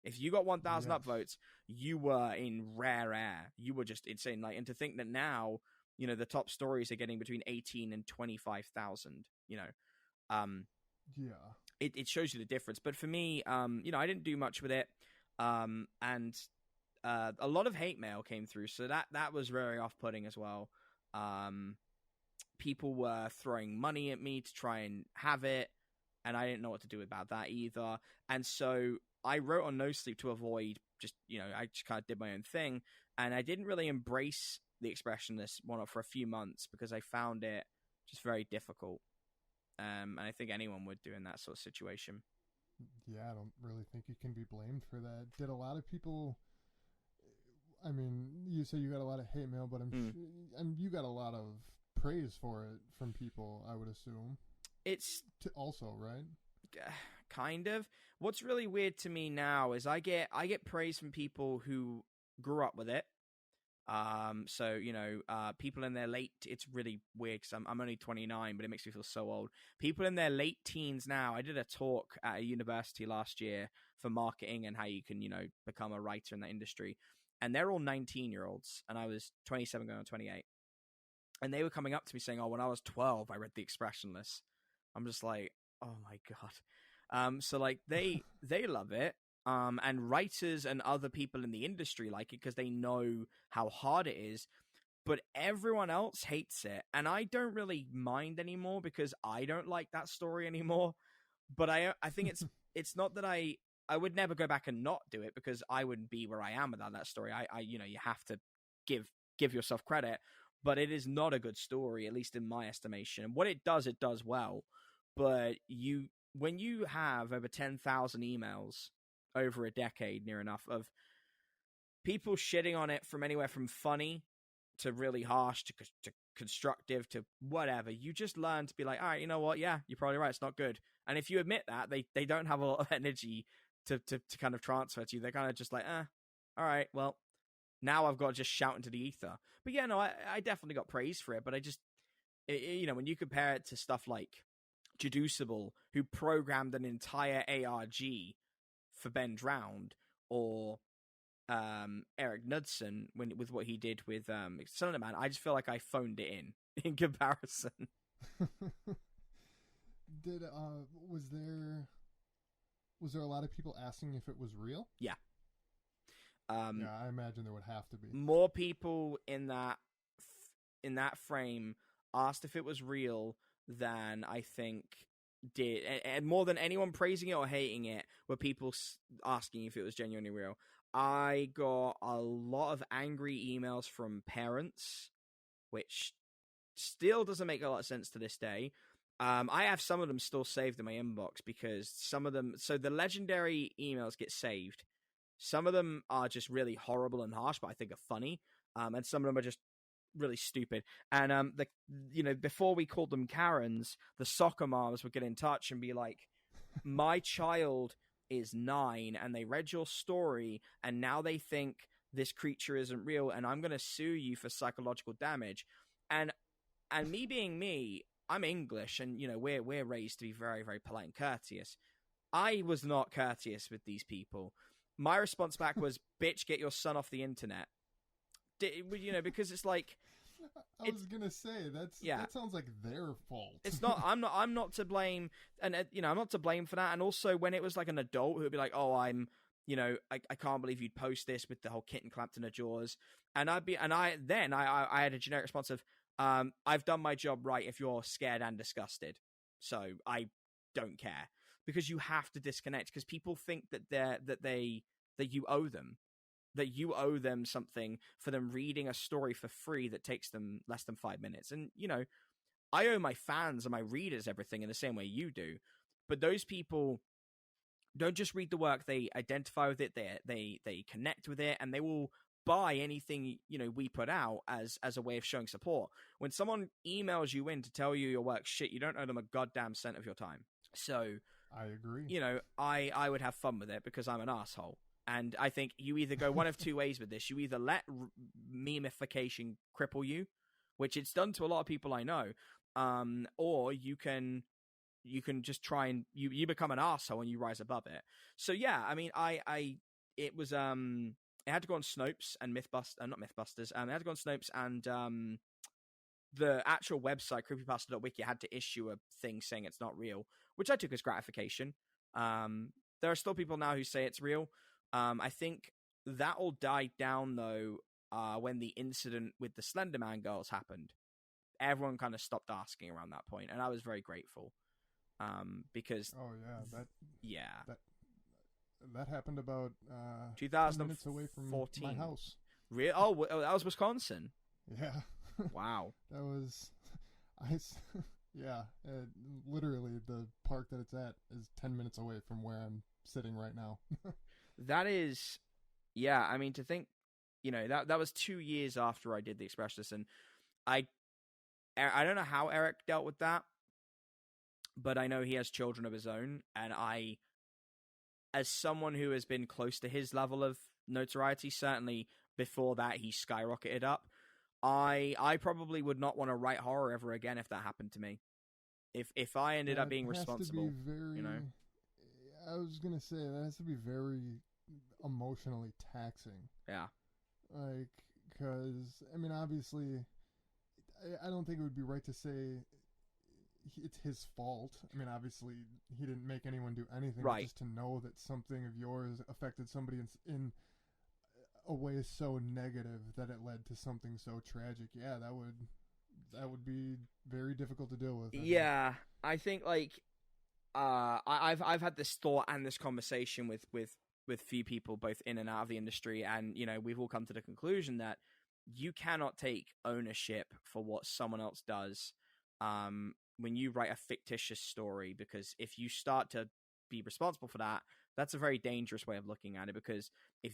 If you got 1,000 upvotes, you were in rare air. You were just insane. Like, and to think that now, you know, the top stories are getting between 18 and 25,000. You know, it shows you the difference. But for me, you know, I didn't do much with it, and a lot of hate mail came through, so that was very off-putting as well. People were throwing money at me to try and have it, and I didn't know what to do about that either. And so I wrote on No Sleep to avoid just, you know, I just kind of did my own thing, and I didn't really embrace the Expressionless one for a few months because I found it just very difficult. And I think anyone would do in that sort of situation. Yeah, I don't really think you can be blamed for that. Did a lot of people... I mean, you say you got a lot of hate mail, but you got a lot of praise for it from people, I would assume. It's... also, right? Kind of. What's really weird to me now is I get praise from people who grew up with it. So, you know, people in their late, it's really weird because I'm only 29, but it makes me feel so old. People in their late teens now, I did a talk at a university last year for marketing and how you can, you know, become a writer in that industry. And they're all 19-year-olds, and I was 27 going on 28. And they were coming up to me saying, oh, when I was 12, I read The Expressionless. I'm just like, oh my God. So like they love it. And writers and other people in the industry like it because they know how hard it is, but everyone else hates it. And I don't really mind anymore because I don't like that story anymore. But I think it's not that I would never go back and not do it because I wouldn't be where I am without that story. I you know, you have to give yourself credit, but it is not a good story, at least in my estimation. What it does well, but when you have over 10,000 emails over a decade, near enough, of people shitting on it from anywhere from funny to really harsh to constructive to whatever, you just learn to be like, all right, you know what? Yeah, you're probably right. It's not good. And if you admit that, they don't have a lot of energy to kind of transfer to you. They're kind of just like, all right, well, now I've got to just shout into the ether. But yeah, no, I definitely got praise for it. But you know, when you compare it to stuff like Jaducible, who programmed an entire ARG for Ben Drowned, or Eric Knudsen with what he did with Cylinder Man, I just feel like I phoned it in comparison. Did was there a lot of people asking if it was real? Yeah. Yeah, I imagine there would have to be. More people in that frame asked if it was real than I think did, and more than anyone praising it or hating it, were people asking if it was genuinely real. I got a lot of angry emails from parents, which still doesn't make a lot of sense to this day. I have some of them still saved in my inbox because some of them, so the legendary emails get saved. Some of them are just really horrible and harsh, but I think are funny. And some of them are just really stupid. And before we called them Karens, the soccer moms would get in touch and be like, my child is 9 and they read your story and now they think this creature isn't real and I'm going to sue you for psychological damage. And me being me, I'm English and, you know, we're raised to be very, very polite and courteous. I was not courteous with these people. My response back was, bitch, get your son off the internet. You know, because it's like, I was gonna say that sounds like their fault. It's not. I'm not to blame, and you know, I'm not to blame for that. And also, when it was like an adult who would be like, "Oh, I can't believe you'd post this with the whole kitten clamped in her jaws," and I had a generic response of, "I've done my job right. If you're scared and disgusted, so I don't care." Because you have to disconnect because people think that you owe them. That you owe them something for them reading a story for free that takes them less than 5 minutes. And, you know, I owe my fans and my readers everything in the same way you do. But those people don't just read the work; they identify with it, they connect with it, and they will buy anything we put out as a way of showing support. When someone emails you in to tell you your work's shit, you don't owe them a goddamn cent of your time. So I agree. I would have fun with it because I'm an asshole. And I think you either go one of two ways with this. You either let memification cripple you, which it's done to a lot of people I know, or you can just try and you become an asshole and you rise above it. So yeah, I mean, it was it had to go on Snopes and not Mythbusters. It had to go on Snopes and the actual website creepypasta.wiki had to issue a thing saying it's not real, which I took as gratification. There are still people now who say it's real. I think that all died down though when the incident with the Slenderman girls happened. Everyone kind of stopped asking around that point, and I was very grateful. Because that happened about 2014 10 minutes away from my house. Really? Oh, that was Wisconsin. Yeah. Wow. That was literally the park that it's at is 10 minutes away from where I'm sitting right now. That is, yeah. I mean, to think, that was 2 years after I did the Expressionless, and I don't know how Eric dealt with that. But I know he has children of his own, and I, as someone who has been close to his level of notoriety, certainly before that he skyrocketed up, I probably would not want to write horror ever again if that happened to me. If I ended up being responsible, I was gonna say that has to be very emotionally taxing. Yeah. Like, because I mean, obviously, I don't think it would be right to say it's his fault. I mean, obviously, he didn't make anyone do anything. Right. Just to know that something of yours affected somebody in a way so negative that it led to something so tragic. Yeah, that would be very difficult to deal with. Yeah, I think I've had this thought and this conversation with few people both in and out of the industry, and we've all come to the conclusion that you cannot take ownership for what someone else does when you write a fictitious story, because if you start to be responsible for that, that's a very dangerous way of looking at it. Because if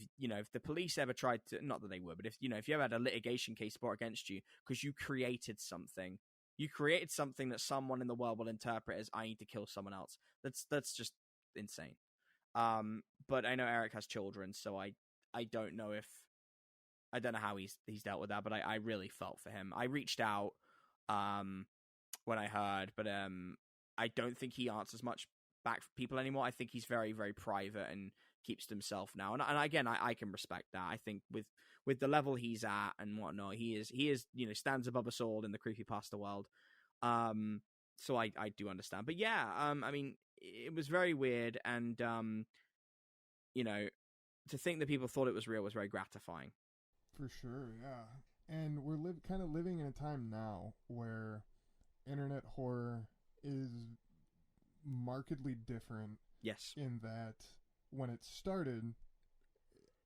the police ever tried to, not that they would, but if you ever had a litigation case brought against you because you created something that someone in the world will interpret as I need to kill someone else, that's just insane. But I know Eric has children, so I don't know how he's dealt with that, but I really felt for him. I reached out when I heard, but I don't think he answers much back for people anymore. I think he's very, very private and keeps to himself now. And again, I can respect that. I think with the level he's at and whatnot, he is stands above us all in the creepypasta world. So I do understand. But yeah, I mean, it was very weird, and to think that people thought it was real was very gratifying. For sure, yeah. And we're kind of living in a time now where internet horror is markedly different. Yes. In that when it started,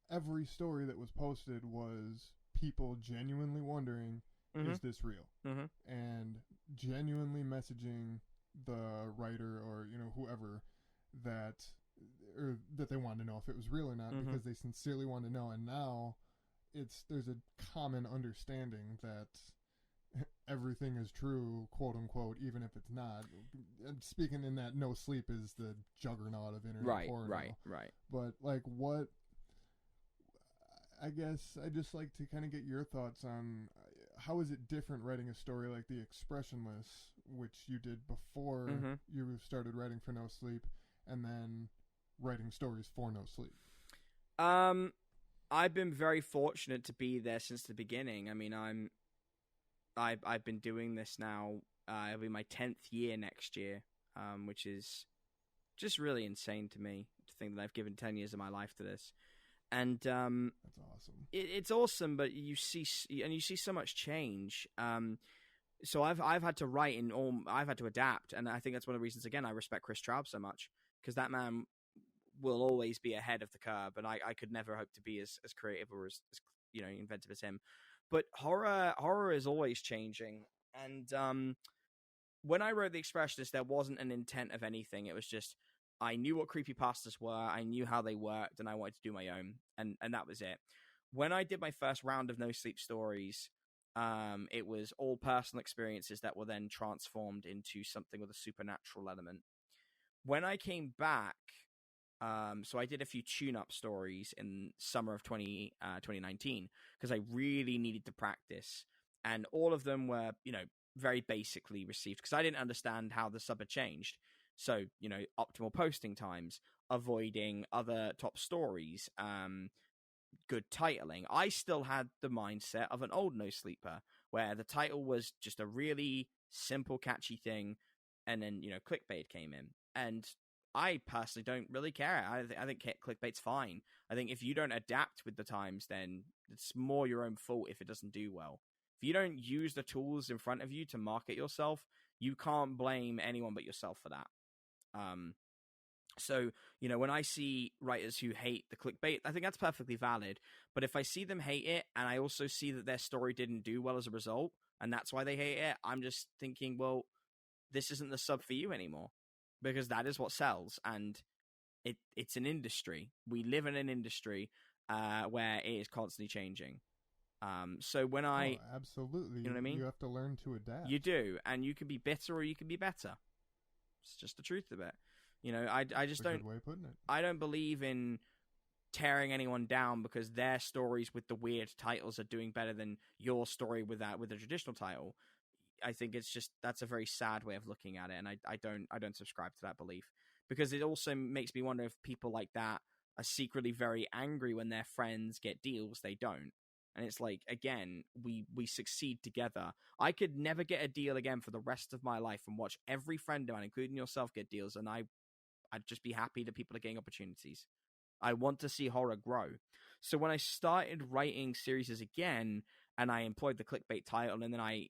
every story that was posted was people genuinely wondering, is this real? Mm-hmm. And genuinely messaging the writer or whoever that they wanted to know if it was real or not, because they sincerely wanted to know. And now there's a common understanding that everything is true, quote unquote, even if it's not. And speaking in that, No Sleep is the juggernaut of internet horror. Right. But I guess I just like to kind of get your thoughts on how is it different writing a story like The Expressionless, which you did before you started writing for No Sleep, and then writing stories for No Sleep. I've been very fortunate to be there since the beginning. I mean, I've been doing this now. It'll be my 10th year next year, which is just really insane to me to think that I've given 10 years of my life to this. And that's awesome. It's awesome, but you see so much change. So I've had to write I've had to adapt, and I think that's one of the reasons again I respect Chris Traub so much, because that man will always be ahead of the curve, and I could never hope to be as creative or as inventive as him. But horror is always changing, and when I wrote the Expressionless, there wasn't an intent of anything. It was just I knew what creepypastas were, I knew how they worked, and I wanted to do my own, and that was it. When I did my first round of No Sleep Stories, it was all personal experiences that were then transformed into something with a supernatural element. When I came back, so I did a few tune-up stories in summer of 2019 because I really needed to practice, and all of them were, very basically received because I didn't understand how the sub had changed. So, optimal posting times, avoiding other top stories, good titling. I still had the mindset of an old No Sleeper where the title was just a really simple, catchy thing, and then, clickbait came in. And I personally don't really care. I think clickbait's fine. I think if you don't adapt with the times, then it's more your own fault if it doesn't do well. If you don't use the tools in front of you to market yourself, you can't blame anyone but yourself for that. So, when I see writers who hate the clickbait, I think that's perfectly valid. But if I see them hate it, and I also see that their story didn't do well as a result, and that's why they hate it, I'm just thinking, well, this isn't the sub for you anymore. Because that is what sells, and it's an industry. We live in an industry where it is constantly changing. So when absolutely, you know what I mean? You have to learn to adapt. You do, and you can be bitter or you can be better. It's just the truth of it. I just don't. Good way of putting it. I don't believe in tearing anyone down because their stories with the weird titles are doing better than your story with a traditional title. I think it's just that's a very sad way of looking at it, and I don't subscribe to that belief because it also makes me wonder if people like that are secretly very angry when their friends get deals they don't. And it's like, again, we succeed together. I could never get a deal again for the rest of my life and watch every friend of mine, including yourself, get deals, and I'd just be happy that people are getting opportunities. I want to see horror grow. So when I started writing series again, and I employed the clickbait title, and then I,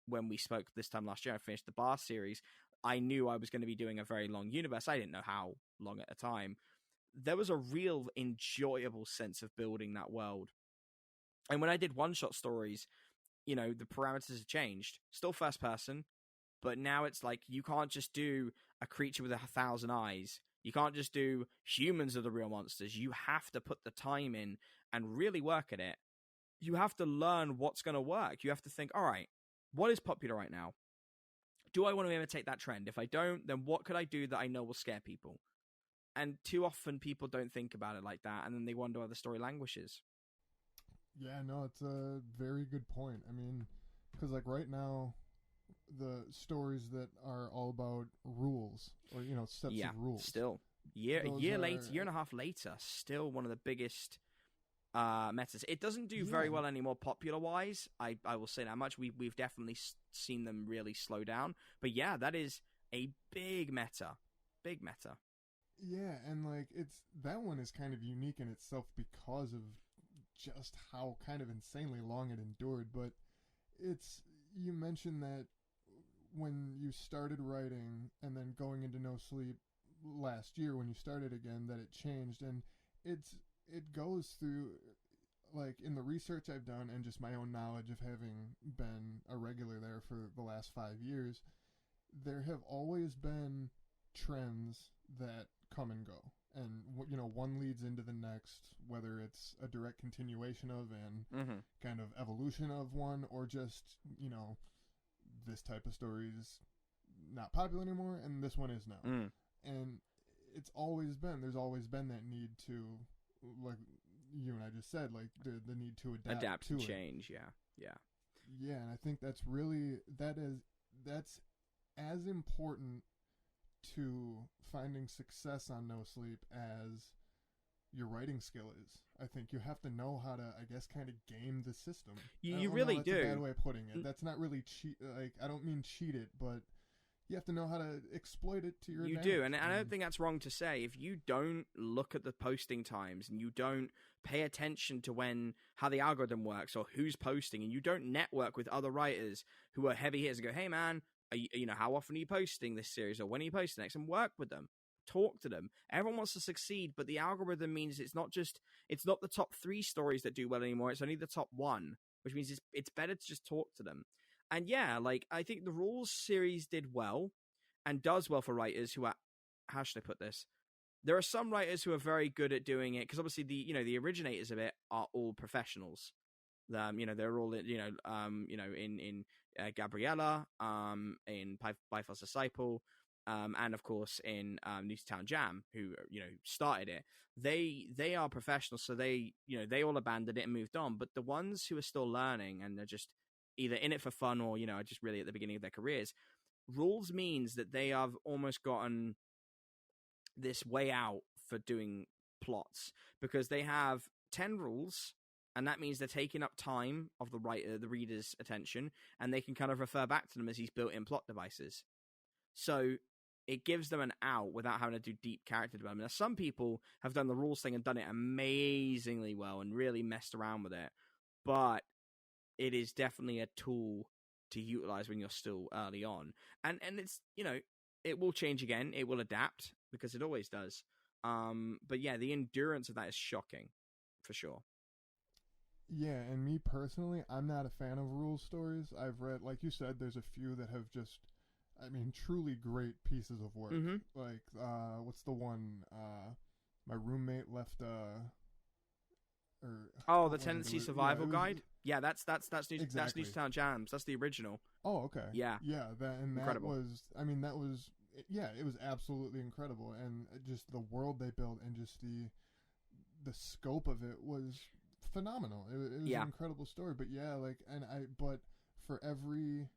when we spoke this time last year, I finished the Bar series, I knew I was going to be doing a very long universe. I didn't know how long at the time. There was a real enjoyable sense of building that world. And when I did one-shot stories, the parameters have changed. Still first person, but now it's like you can't just do a creature with 1,000 eyes. You can't just do humans are the real monsters. You have to put the time in and really work at it. You have to learn what's going to work. You have to think, all right, what is popular right now? Do I want to imitate that trend? If I don't, then what could I do that I know will scare people? And too often people don't think about it like that, and then they wonder why the story languishes. Yeah, no, it's a very good point. I mean, because like right now, the stories that are all about rules or sets of rules. Still, year and a half later, still one of the biggest metas. It doesn't do very well anymore popular wise. I will say that much. We've definitely seen them really slow down. But yeah, that is a big meta. Yeah, and like that one is kind of unique in itself because of just how kind of insanely long it endured. But you mentioned that when you started writing and then going into No Sleep last year when you started again, that it changed, and it goes through, like, in the research I've done and just my own knowledge of having been a regular there for the last 5 years, there have always been trends that come and go, and one leads into the next, whether it's a direct continuation of and kind of evolution of one, or just this type of story is not popular anymore and this one is now. And there's always been that need to, like you and I just said, like the need to adapt to change. Yeah, and I think that's as important to finding success on No Sleep as your writing skill is. I think you have to know how to, I guess, kind of game the system. You really do. That's a bad way of putting it. That's not really cheat. Like, I don't mean cheat it, but you have to know how to exploit it to your advantage. You do, and I don't think that's wrong to say. If you don't look at the posting times and you don't pay attention to how the algorithm works or who's posting, and you don't network with other writers who are heavy hitters and go, hey man, how often are you posting this series, or when are you posting next, and work with them. Talk to them. Everyone wants to succeed, but the algorithm means it's not the top 3 stories that do well anymore. It's only the top 1, which means it's better to just talk to them. And yeah, like I think the Rules series did well and does well for writers who are, how should I put this? There are some writers who are very good at doing it because obviously the originators of it are all professionals. They're all in Gabriella, in Bifrost Disciple, and of course in Newtown Jam, who started it. They are professionals, so they all abandoned it and moved on. But the ones who are still learning and they're just either in it for fun or just really at the beginning of their careers, Rules means that they have almost gotten this way out for doing plots because they have 10 rules, and that means they're taking up time of the reader's attention, and they can kind of refer back to them as these built-in plot devices. So it gives them an out without having to do deep character development. Now, some people have done the rules thing and done it amazingly well and really messed around with it, but it is definitely a tool to utilize when you're still early on. And it's, it will change again. It will adapt because it always does. But yeah, the endurance of that is shocking for sure. Yeah, and me personally, I'm not a fan of rule stories. I've read, like you said, there's a few that have just, truly great pieces of work. Mm-hmm. Like, what's the one? My roommate left. The Tendency Survival Guide. Yeah, that's Newtown Jams. That's the original. Oh, okay. Yeah, that incredible. That was it was absolutely incredible, and just the world they built and just the scope of it was phenomenal. It was an incredible story. But yeah, but for every,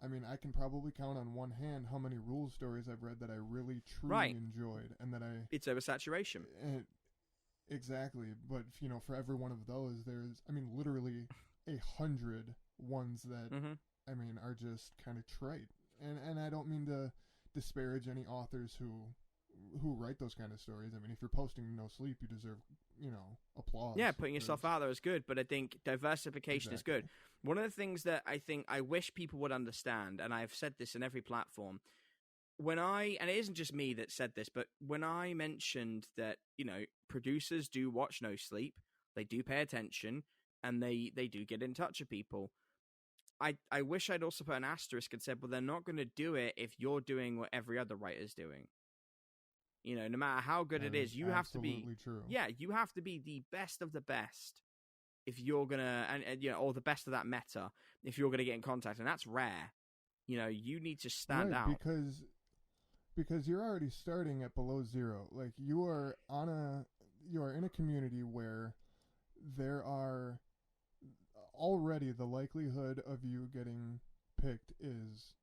I can probably count on one hand how many rule stories I've read that I really truly enjoyed, and that it's oversaturation. Exactly, but for every one of those, there's literally 100 ones that are just kind of trite, and I don't mean to disparage any authors who write those kind of stories. If you're posting no sleep, you deserve applause. Yeah, putting yourself out there is good, but I think diversification is good. One of the things that I think I wish people would understand, and I've said this in every platform, and it isn't just me that said this, but when I mentioned that, producers do watch No Sleep, they do pay attention, and they do get in touch with people, I wish I'd also put an asterisk and said, well, they're not going to do it if you're doing what every other writer's doing. No matter how good it is, you have to be true. Yeah, you have to be the best of the best if you're gonna, or the best of that meta if you're gonna get in contact, and that's rare. You need to stand out because you're already starting at below zero. Like you are in a community where there are already the likelihood of you getting picked is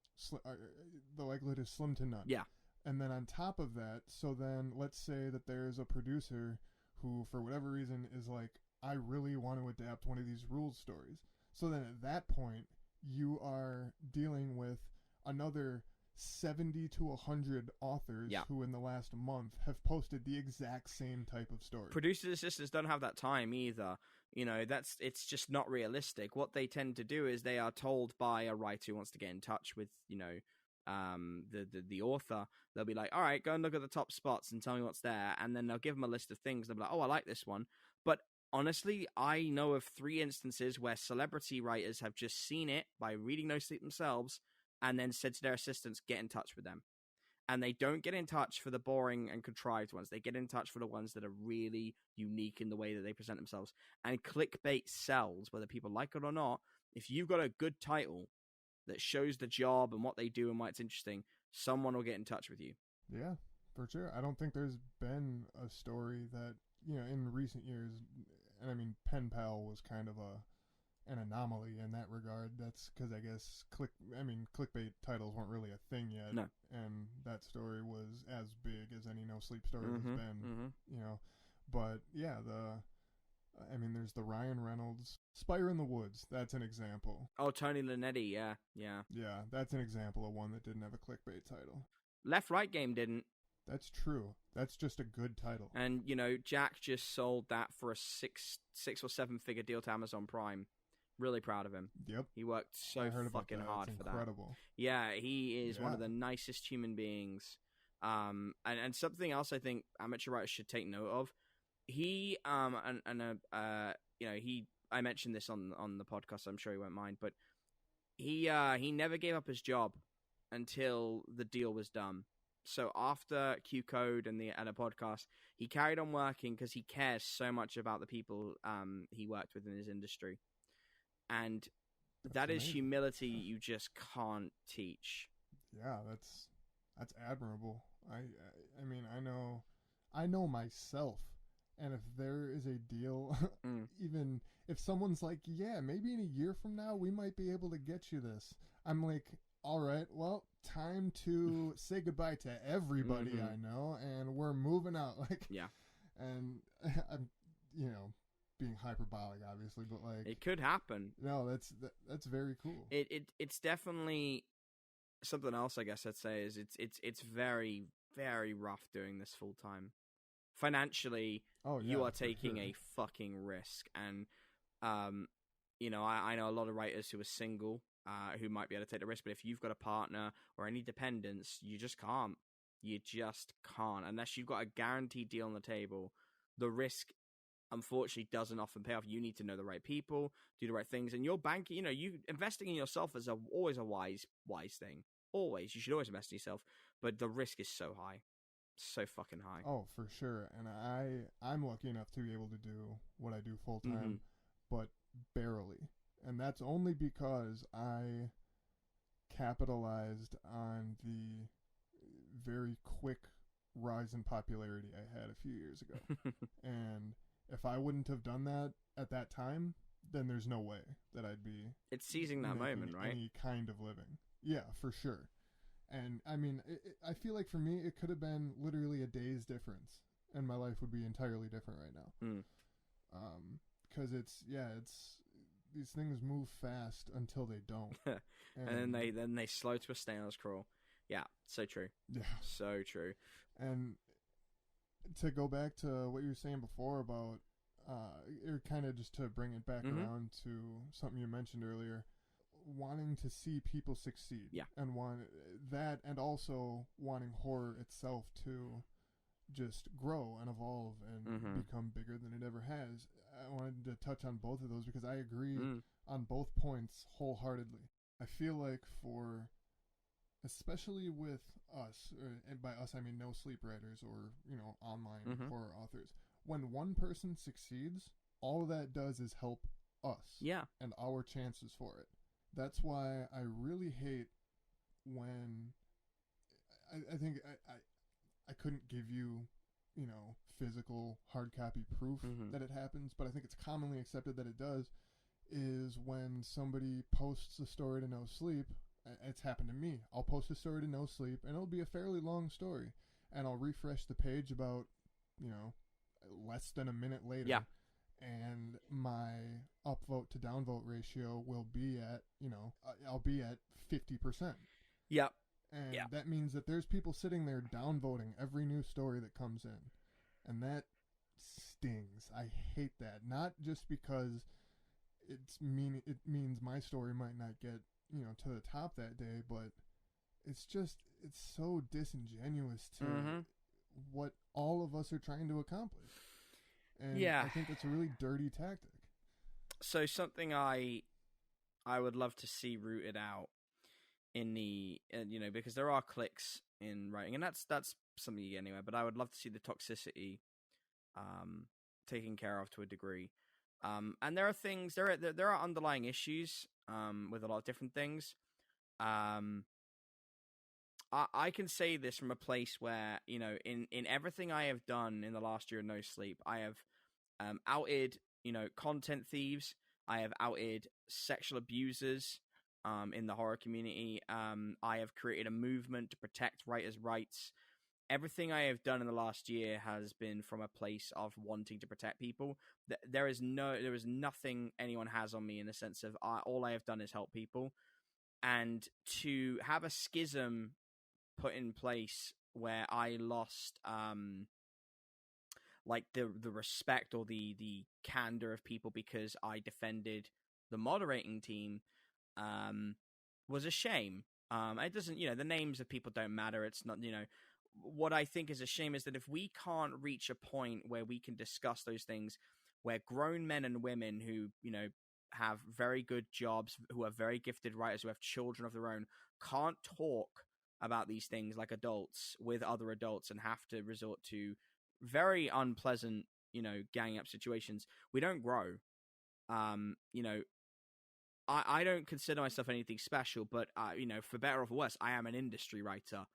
the likelihood is slim to none. Yeah. And then on top of that, so then let's say that there's a producer who, for whatever reason, is like, I really want to adapt one of these rules stories. So then at that point, you are dealing with another 70 to 100 authors who in the last month have posted the exact same type of story. Producers' assistants don't have that time either. It's just not realistic. What they tend to do is they are told by a writer who wants to get in touch with, the author. They'll be like, all right, go and look at the top spots and tell me what's there. And then they'll give them a list of things. They'll be like, oh, I like this one. But honestly, I know of 3 instances where celebrity writers have just seen it by reading No Sleep themselves and then said to their assistants, get in touch with them. And they don't get in touch for the boring and contrived ones. They get in touch for the ones that are really unique in the way that they present themselves. And clickbait sells, whether people like it or not. If you've got a good title that shows the job and what they do and why it's interesting, someone will get in touch with you. Yeah, for sure. I don't think there's been a story that, in recent years, and Pen Pal was kind of an anomaly in that regard. That's because I guess clickbait titles weren't really a thing yet. No. And that story was as big as any No Sleep story has been, But yeah, there's the Ryan Reynolds Spire in the Woods. That's an example. Oh, Tony Linetti, yeah. Yeah, that's an example of one that didn't have a clickbait title. Left Right Game didn't. That's true. That's just a good title. And Jack just sold that for a six or 7 figure deal to Amazon Prime. Really proud of him. Yep. He worked so fucking hard for that. Incredible. Yeah, he is one of the nicest human beings. And something else I think amateur writers should take note of. He I mentioned this on the podcast. I'm sure he won't mind, but he never gave up his job until the deal was done. So after Q Code and a podcast, he carried on working because he cares so much about the people he worked with in his industry, and that is amazing. humility you just can't teach. Yeah, that's admirable. I mean, I know myself, and if there is a deal, even if someone's like, yeah, maybe in a year from now we might be able to get you this, I'm like, all right, well, time to say goodbye to everybody I know, and we're moving out. Like, yeah, and I'm, being hyperbolic, obviously, but like, it could happen. No, that's very cool. It's definitely something else. I guess I'd say is it's very, very rough doing this full time. Financially, you are taking a fucking risk, and I know a lot of writers who are single, who might be able to take the risk, but if you've got a partner or any dependents, you just can't. You just can't unless you've got a guaranteed deal on the table. The risk, unfortunately, doesn't often pay off. You need to know the right people, do the right things, and your bank. You investing in yourself is always a wise thing. Always, you should always invest in yourself, but the risk is so high. So fucking high. Oh, for sure. And I'm lucky enough to be able to do what I do full time, but barely. And that's only because I capitalized on the very quick rise in popularity I had a few years ago. And if I wouldn't have done that at that time, then there's no way that I'd be It's seizing that moment, right? Any kind of living. Yeah, for sure. And I mean, I feel like for me, it could have been literally a day's difference, and my life would be entirely different right now. Because it's these things move fast until they don't, and then they slow to a snail's crawl. Yeah, so true. Yeah, so true. And to go back to what you were saying before about, or kind of just to bring it back around to something you mentioned earlier. Wanting to see people succeed, and want that, and also wanting horror itself to just grow and evolve and become bigger than it ever has. I wanted to touch on both of those because I agree on both points wholeheartedly. I feel like especially with us, and by us I mean no sleep writers or online horror authors, when one person succeeds, all that does is help us, and our chances for it. That's why I really hate when I think I couldn't give you, physical hard copy proof that it happens, but I think it's commonly accepted that it does, is when somebody posts a story to No Sleep. It's happened to me. I'll post a story to No Sleep, and it'll be a fairly long story, and I'll refresh the page about, less than a minute later. Yeah. And my upvote to downvote ratio will be at, I'll be at 50%. Yep. And that means that there's people sitting there downvoting every new story that comes in. And that stings. I hate that. Not just because it means my story might not get, to the top that day, but it's so disingenuous to what all of us are trying to accomplish. And I think it's a really dirty tactic. So something I would love to see rooted out in the, because there are clicks in writing, and that's something you get anywhere, but I would love to see the toxicity taken care of to a degree. And there are things, there are underlying issues with a lot of different things. I can say this from a place where, in everything I have done in the last year of No Sleep, I have outed, content thieves. I have outed sexual abusers in the horror community. I have created a movement to protect writers' rights. Everything I have done in the last year has been from a place of wanting to protect people. There is nothing anyone has on me in the sense of all I have done is help people. And to have a schism put in place where I lost like the respect or the candor of people because I defended the moderating team was a shame. It doesn't, the names of people don't matter. It's not, what I think is a shame is that if we can't reach a point where we can discuss those things, where grown men and women who, have very good jobs, who are very gifted writers, who have children of their own, can't talk about these things like adults with other adults and have to resort to very unpleasant, ganging up situations, we don't grow. You know, I don't consider myself anything special, but for better or for worse, I am an industry writer.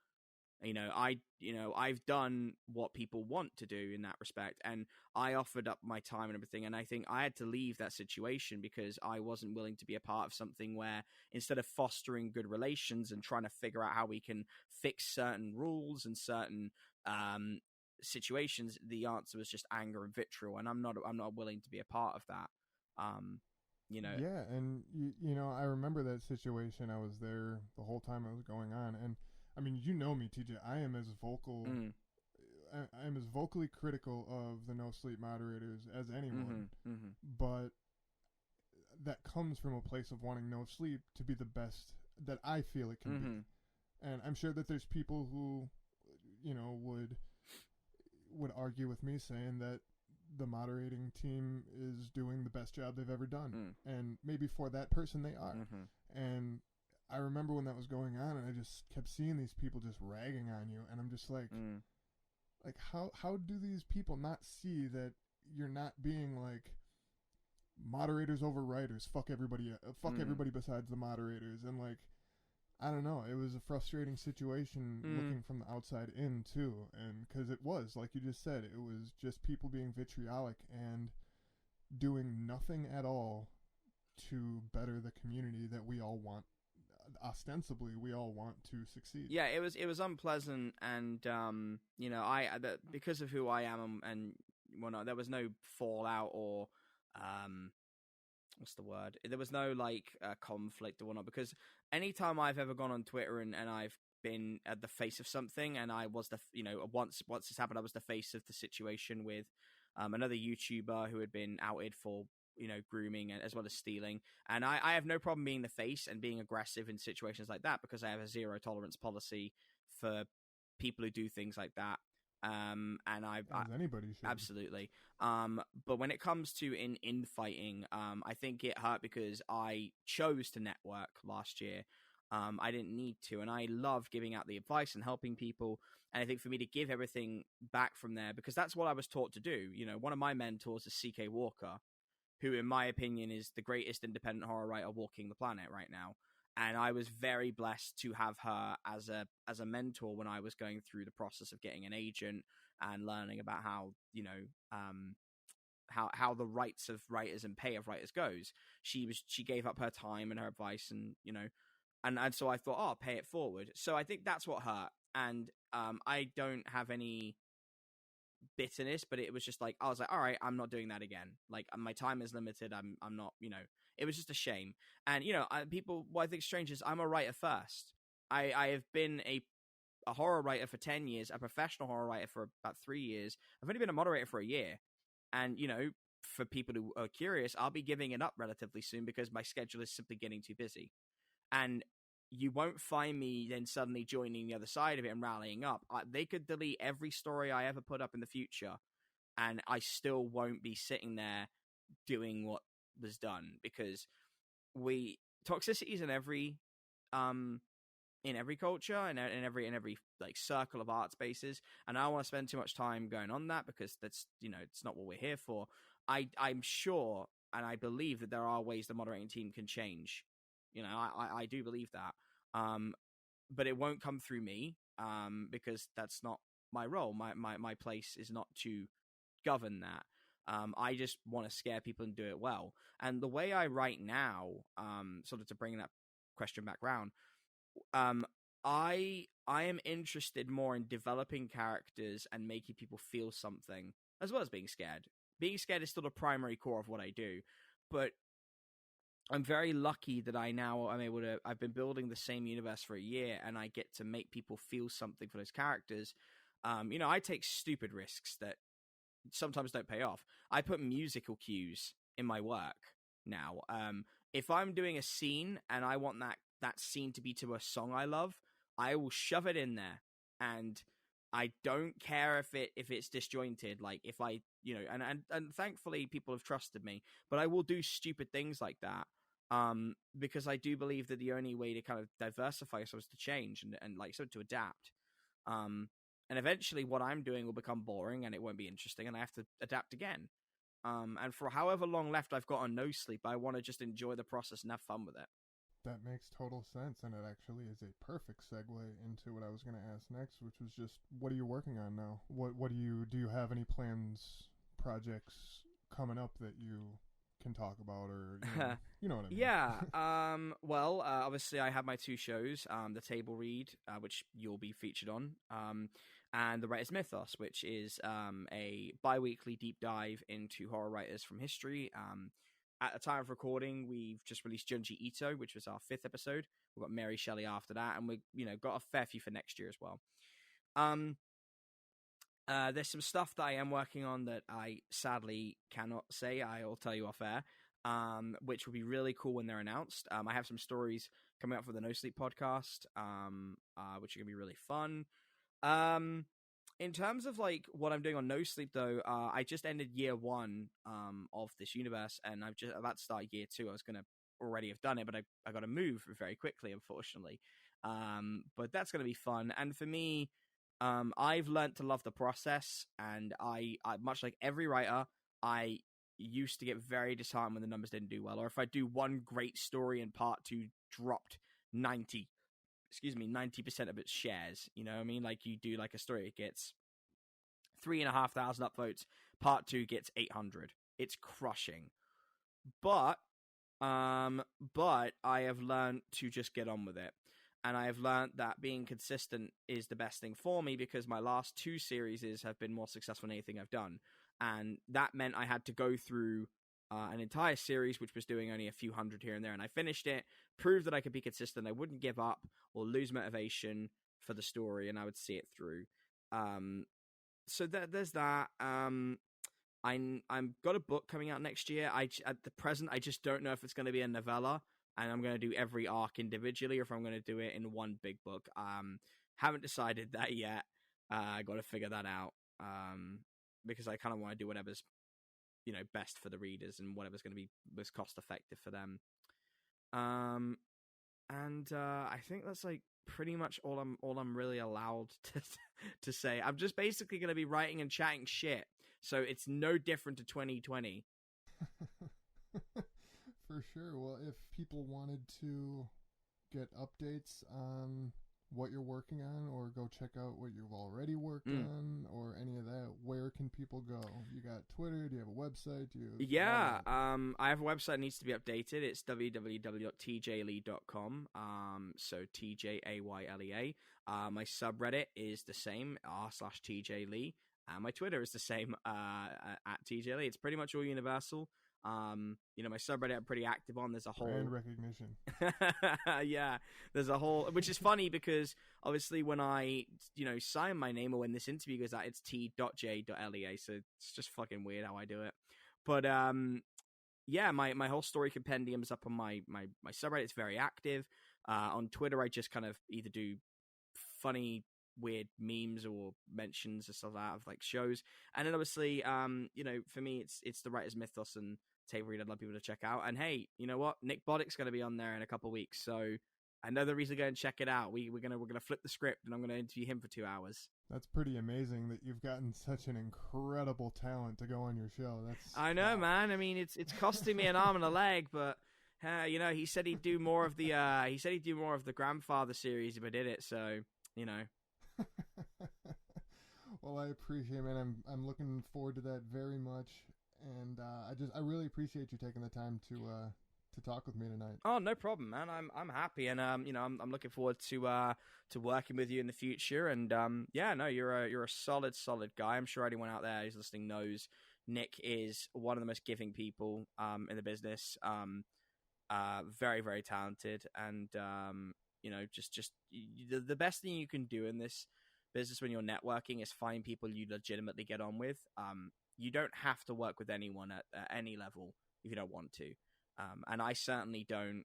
I've done what people want to do in that respect, and I offered up my time and everything, and I think I had to leave that situation because I wasn't willing to be a part of something where, instead of fostering good relations and trying to figure out how we can fix certain rules and certain situations, the answer was just anger and vitriol, and I'm not willing to be a part of that. Yeah, and I remember that situation. I was there the whole time it was going on, and I mean, you know me, TJ. I am as vocal. Mm. I am as vocally critical of the No Sleep moderators as anyone, Mm-hmm. but that comes from a place of wanting No Sleep to be the best that I feel it can be. And I'm sure that there's people who, would argue with me, saying that the moderating team is doing the best job they've ever done, and maybe for that person they are. And I remember when that was going on, and I just kept seeing these people just ragging on you, and I'm just like, how do these people not see that you're not being like moderators over writers? Fuck everybody, everybody besides the moderators, and like, I don't know. It was a frustrating situation looking from the outside in too, and because it was, like you just said, it was just people being vitriolic and doing nothing at all to better the community that we all want. Ostensibly, we all want to succeed. Yeah, it was unpleasant, and because of who I am and whatnot, there was no fallout or what's the word? There was no conflict or whatnot, because anytime I've ever gone on Twitter and I've been at the face of something, and I was once this happened, I was the face of the situation with another YouTuber who had been outed for grooming and as well as stealing, and I have no problem being the face and being aggressive in situations like that, because I have a zero tolerance policy for people who do things like that. And as anybody should. Absolutely. But when it comes to infighting, I think it hurt because I chose to network last year. I didn't need to, and I love giving out the advice and helping people. And I think for me to give everything back from there, because that's what I was taught to do. One of my mentors is CK Walker, who, in my opinion, is the greatest independent horror writer walking the planet right now. And I was very blessed to have her as a mentor when I was going through the process of getting an agent and learning about how how the rights of writers and pay of writers goes. She gave up her time and her advice, and and so I thought, oh, pay it forward. So I think that's what hurt, and I don't have any bitterness, but it was just like, I was like, all right, I'm not doing that again. Like, my time is limited. I'm not, it was just a shame. And what I think is strange is I'm a writer first. I have been a horror writer for 10 years, a professional horror writer for about 3 years. I've only been a moderator for a year. And, for people who are curious, I'll be giving it up relatively soon because my schedule is simply getting too busy. And you won't find me then suddenly joining the other side of it and rallying up. They could delete every story I ever put up in the future, and I still won't be sitting there doing what was done, because toxicity is in every culture and in every like circle of art spaces, and I don't want to spend too much time going on that, because that's it's not what we're here for. I'm sure and I believe that there are ways the moderating team can change. I do believe that, but it won't come through me, because that's not my role. My place is not to govern that. I just want to scare people and do it well. And the way I write now, sort of to bring that question back round, I am interested more in developing characters and making people feel something, as well as being scared. Being scared is still the primary core of what I do, but I'm very lucky that I've been building the same universe for a year, and I get to make people feel something for those characters. I take stupid risks that sometimes don't pay off. I put musical cues in my work now. If I'm doing a scene and I want that scene to be to a song I love, I will shove it in there, and I don't care if it's disjointed. Like if I, and thankfully people have trusted me, but I will do stupid things like that. Because I do believe that the only way to kind of diversify yourself is to change and like so to adapt. And eventually what I'm doing will become boring and it won't be interesting and I have to adapt again. And for however long left I've got on no sleep, I want to just enjoy the process and have fun with it. That makes total sense, and it actually is a perfect segue into what I was going to ask next, which was just, what are you working on now? What do you have any plans, projects coming up that you can talk about, or you know what I mean? Yeah. Well, obviously I have my two shows, the Table Read, which you'll be featured on, and the Writer's Mythos, which is a bi-weekly deep dive into horror writers from history. At the time of recording, we've just released Junji Ito, which was our 5th episode. We've got Mary Shelley after that, and we got a fair few for next year as well. There's some stuff that I am working on that I sadly cannot say. I'll tell you off air, which will be really cool when they're announced. I have some stories coming up for the No Sleep podcast, which are going to be really fun. In terms of like what I'm doing on No Sleep, though, I just ended year 1 of this universe, and I'm just about to start year 2. I was gonna already have done it, but I got to move very quickly, unfortunately. But that's gonna be fun, and for me, I've learned to love the process, and I much like every writer, I used to get very disheartened when the numbers didn't do well, or if I do one great story and part 2 dropped 90% of its shares. You know what I mean? Like you do like a story, it gets 3,500 upvotes. Part 2 gets 800. It's crushing. But I have learned to just get on with it. And I have learned that being consistent is the best thing for me because my last 2 series have been more successful than anything I've done. And that meant I had to go through an entire series, which was doing only a few hundred here and there. And I finished it, proved that I could be consistent. I wouldn't give up or lose motivation for the story, and I would see it through. So there's that. I'm got a book coming out next year. At the present, I just don't know if it's going to be a novella, and I'm going to do every arc individually, or if I'm going to do it in one big book. Haven't decided that yet. I got to figure that out. Because I kind of want to do whatever's best for the readers and whatever's going to be most cost effective for them. And I think that's like pretty much all I'm really allowed to say. I'm just basically going to be writing and chatting shit, so it's no different to 2020. For sure. Well, if people wanted to get updates on what you're working on, or go check out what you've already worked on, or any of that, where can people go? You got Twitter? Do you have a website? Yeah, I have a website that needs to be updated. It's www.tjlea.com. So TJAYLEA. My subreddit is the same, r/TJ Lea, and my Twitter is the same, at TJ Lea. It's pretty much all universal. My subreddit I'm pretty active on. There's a whole brand recognition. Yeah, there's a whole, which is funny because obviously when I sign my name, or when this interview goes out, it's t.j.lea, so it's just fucking weird how I do it. But yeah, my whole story compendium is up on my subreddit. It's very active. On Twitter, I just kind of either do funny weird memes or mentions and stuff like that of like shows, and then obviously for me it's the Writer's Mythos and Table Read I'd love people to check out. And hey, you know what, Nick Boddick's going to be on there in a couple of weeks, so another reason to go and check it out. We're gonna flip the script and I'm gonna interview him for 2 hours. That's pretty amazing that you've gotten such an incredible talent to go on your show. I know, man. I mean, it's costing me an arm and a leg, but he said he'd do more of the grandfather series if I did it, so Well, I appreciate it, man. I'm looking forward to that very much, and I really appreciate you taking the time to talk with me tonight. Oh, no problem, man. I'm happy, and I'm looking forward to working with you in the future. And you're a solid guy. I'm sure anyone out there who's listening knows Nick is one of the most giving people in the business. Very, very talented, and just the best thing you can do in this business when you're networking is find people you legitimately get on with. You don't have to work with anyone at any level if you don't want to. And I certainly don't,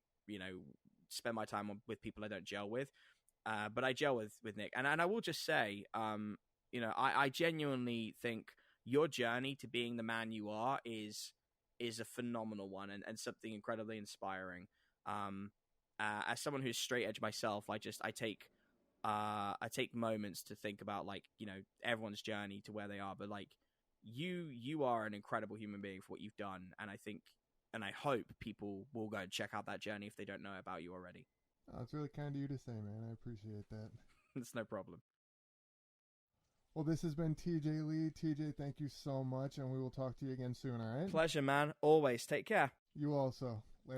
spend my time with people I don't gel with. But I gel with Nick. And I will just say, I genuinely think your journey to being the man you are is a phenomenal one, and something incredibly inspiring. As someone who's straight edge myself, I take moments to think about, like, everyone's journey to where they are, but like you are an incredible human being for what you've done, and I think and I hope people will go and check out that journey if they don't know about you already. Oh, it's really kind of you to say, man. I appreciate that. It's no problem. Well, this has been TJ Lea. TJ, thank you so much, and we will talk to you again soon, all right? Pleasure, man. Always. Take care. You also.